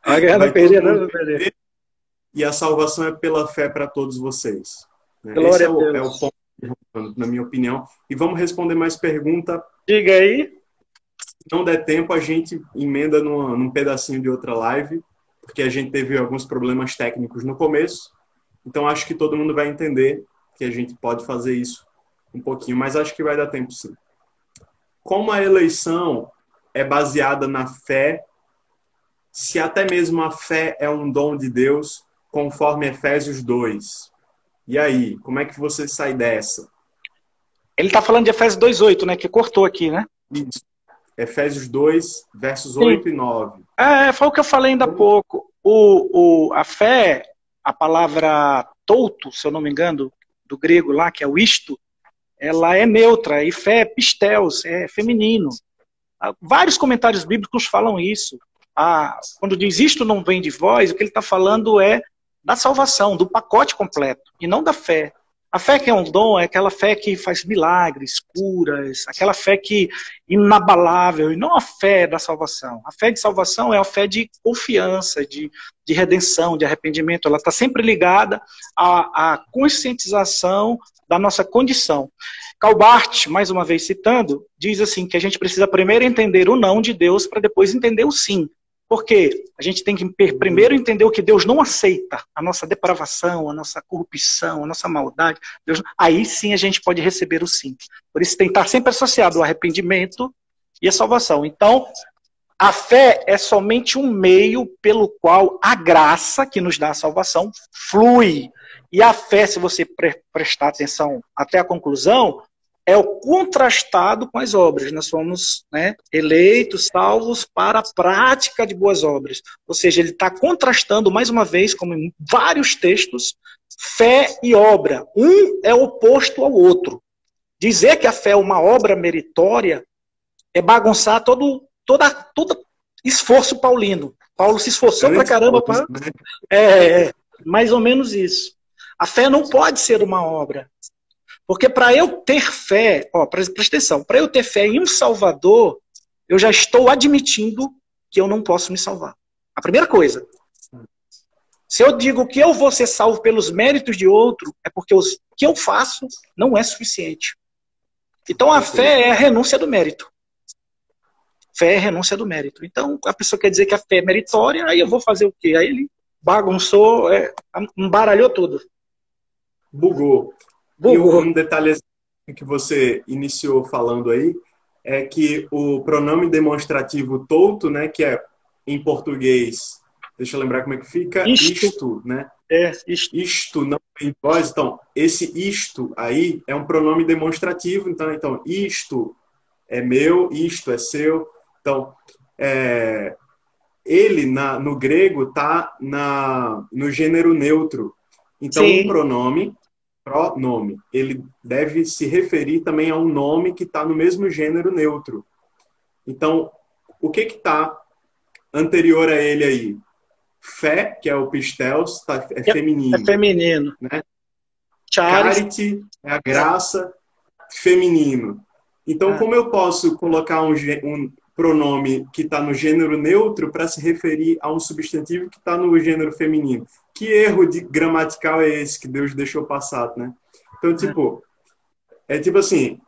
A guerra vai perder. E a salvação é pela fé para todos vocês. Glória Esse a Deus. é o ponto, na minha opinião. E vamos responder mais pergunta. Diga aí. Se não der tempo, a gente emenda num pedacinho de outra live, porque a gente teve alguns problemas técnicos no começo. Então, acho que todo mundo vai entender que a gente pode fazer isso um pouquinho, mas acho que vai dar tempo sim. Como a eleição é baseada na fé, se até mesmo a fé é um dom de Deus, conforme Efésios 2. E aí, como é que você sai dessa? Ele está falando de Efésios 2:8, né? Que cortou aqui, né? Isso. Efésios 2, versos 8 e 9. Foi o que eu falei ainda há pouco. A fé, a palavra touto, se eu não me engano, do grego lá, que é o isto, ela é neutra, e fé é pistéus, é feminino. Vários comentários bíblicos falam isso. Quando diz isto não vem de vós, o que ele está falando é da salvação, do pacote completo, e não da fé. A fé que é um dom é aquela fé que faz milagres, curas, aquela fé que inabalável, e não a fé da salvação. A fé de salvação é a fé de confiança, de redenção, de arrependimento. Ela está sempre ligada à conscientização da nossa condição. Karl Barth, mais uma vez citando, diz assim que a gente precisa primeiro entender o não de Deus para depois entender o sim. Porque a gente tem que primeiro entender o que Deus não aceita, a nossa depravação, a nossa corrupção, a nossa maldade. Aí sim a gente pode receber o sim. Por isso tem que estar sempre associado ao arrependimento e a salvação. Então, a fé é somente um meio pelo qual a graça que nos dá a salvação flui. E a fé, se você prestar atenção até a conclusão, é o contrastado com as obras. Nós fomos, né, eleitos, salvos para a prática de boas obras. Ou seja, ele está contrastando, mais uma vez, como em vários textos, fé e obra. Um é oposto ao outro. Dizer que a fé é uma obra meritória é bagunçar todo esforço paulino. Paulo se esforçou pra caramba para... mais ou menos isso. A fé não pode ser uma obra. Porque para eu ter fé, presta atenção, para eu ter fé em um Salvador, eu já estou admitindo que eu não posso me salvar. A primeira coisa. Se eu digo que eu vou ser salvo pelos méritos de outro, é porque o que eu faço não é suficiente. Então a fé é a renúncia do mérito. Fé é a renúncia do mérito. Então a pessoa quer dizer que a fé é meritória, aí eu vou fazer o quê? Aí ele bagunçou, embaralhou tudo. Bugou. E um detalhe que você iniciou falando aí é que o pronome demonstrativo touto, né, que é em português, deixa eu lembrar como é que fica, isto, né? Isto não vem de vós. Então, esse isto aí é um pronome demonstrativo. Então isto é meu, isto é seu. Então, ele no grego está no gênero neutro. Então, sim, um pronome, ele deve se referir também a um nome que está no mesmo gênero neutro. Então, o que está anterior a ele aí? Fé, que é o pistéus, é feminino. É feminino. Né? Charity é a graça, feminino. Então, como eu posso colocar um pronome que está no gênero neutro para se referir a um substantivo que está no gênero feminino? Que erro gramatical é esse que Deus deixou passar, né? Então, tipo assim,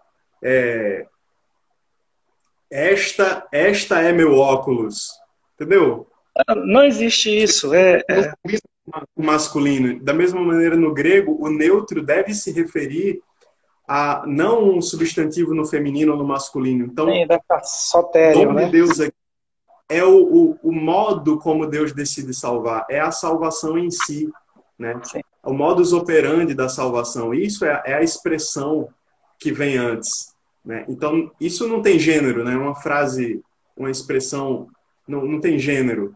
esta é meu óculos, entendeu? Não existe isso. O masculino. Da mesma maneira, no grego, o neutro deve se referir a não um substantivo no feminino ou no masculino. Então, sim, deve estar sotério, o nome de Deus aqui é o modo como Deus decide salvar, é a salvação em si, né? O modus operandi da salvação. Isso é a expressão que vem antes, né? Então, isso não tem gênero, né? Uma frase, uma expressão, não tem gênero.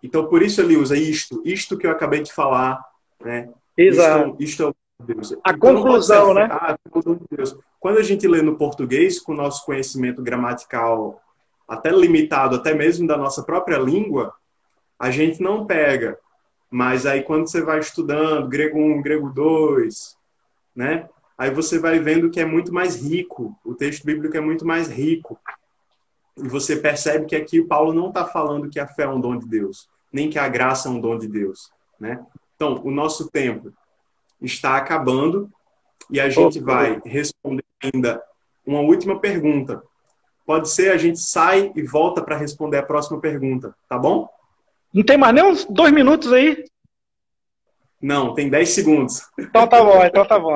Então, por isso ele usa isto que eu acabei de falar, né? Exato. Isto é o Deus. A conclusão, né? Deus. Quando a gente lê no português, com o nosso conhecimento gramatical até limitado, até mesmo da nossa própria língua, a gente não pega. Mas aí quando você vai estudando grego 1, grego 2, né? Aí você vai vendo que é muito mais rico. O texto bíblico é muito mais rico. E você percebe que aqui Paulo não está falando que a fé é um dom de Deus, nem que a graça é um dom de Deus, né? Então, o nosso tempo está acabando e a gente vai responder ainda uma última pergunta. Pode ser, a gente sai e volta para responder a próxima pergunta, tá bom? Não tem mais nem uns 2 minutos aí? Não, tem 10 segundos. Então tá bom,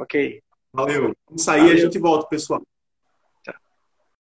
ok. Valeu. Vamos sair e Valeu. a gente volta, pessoal.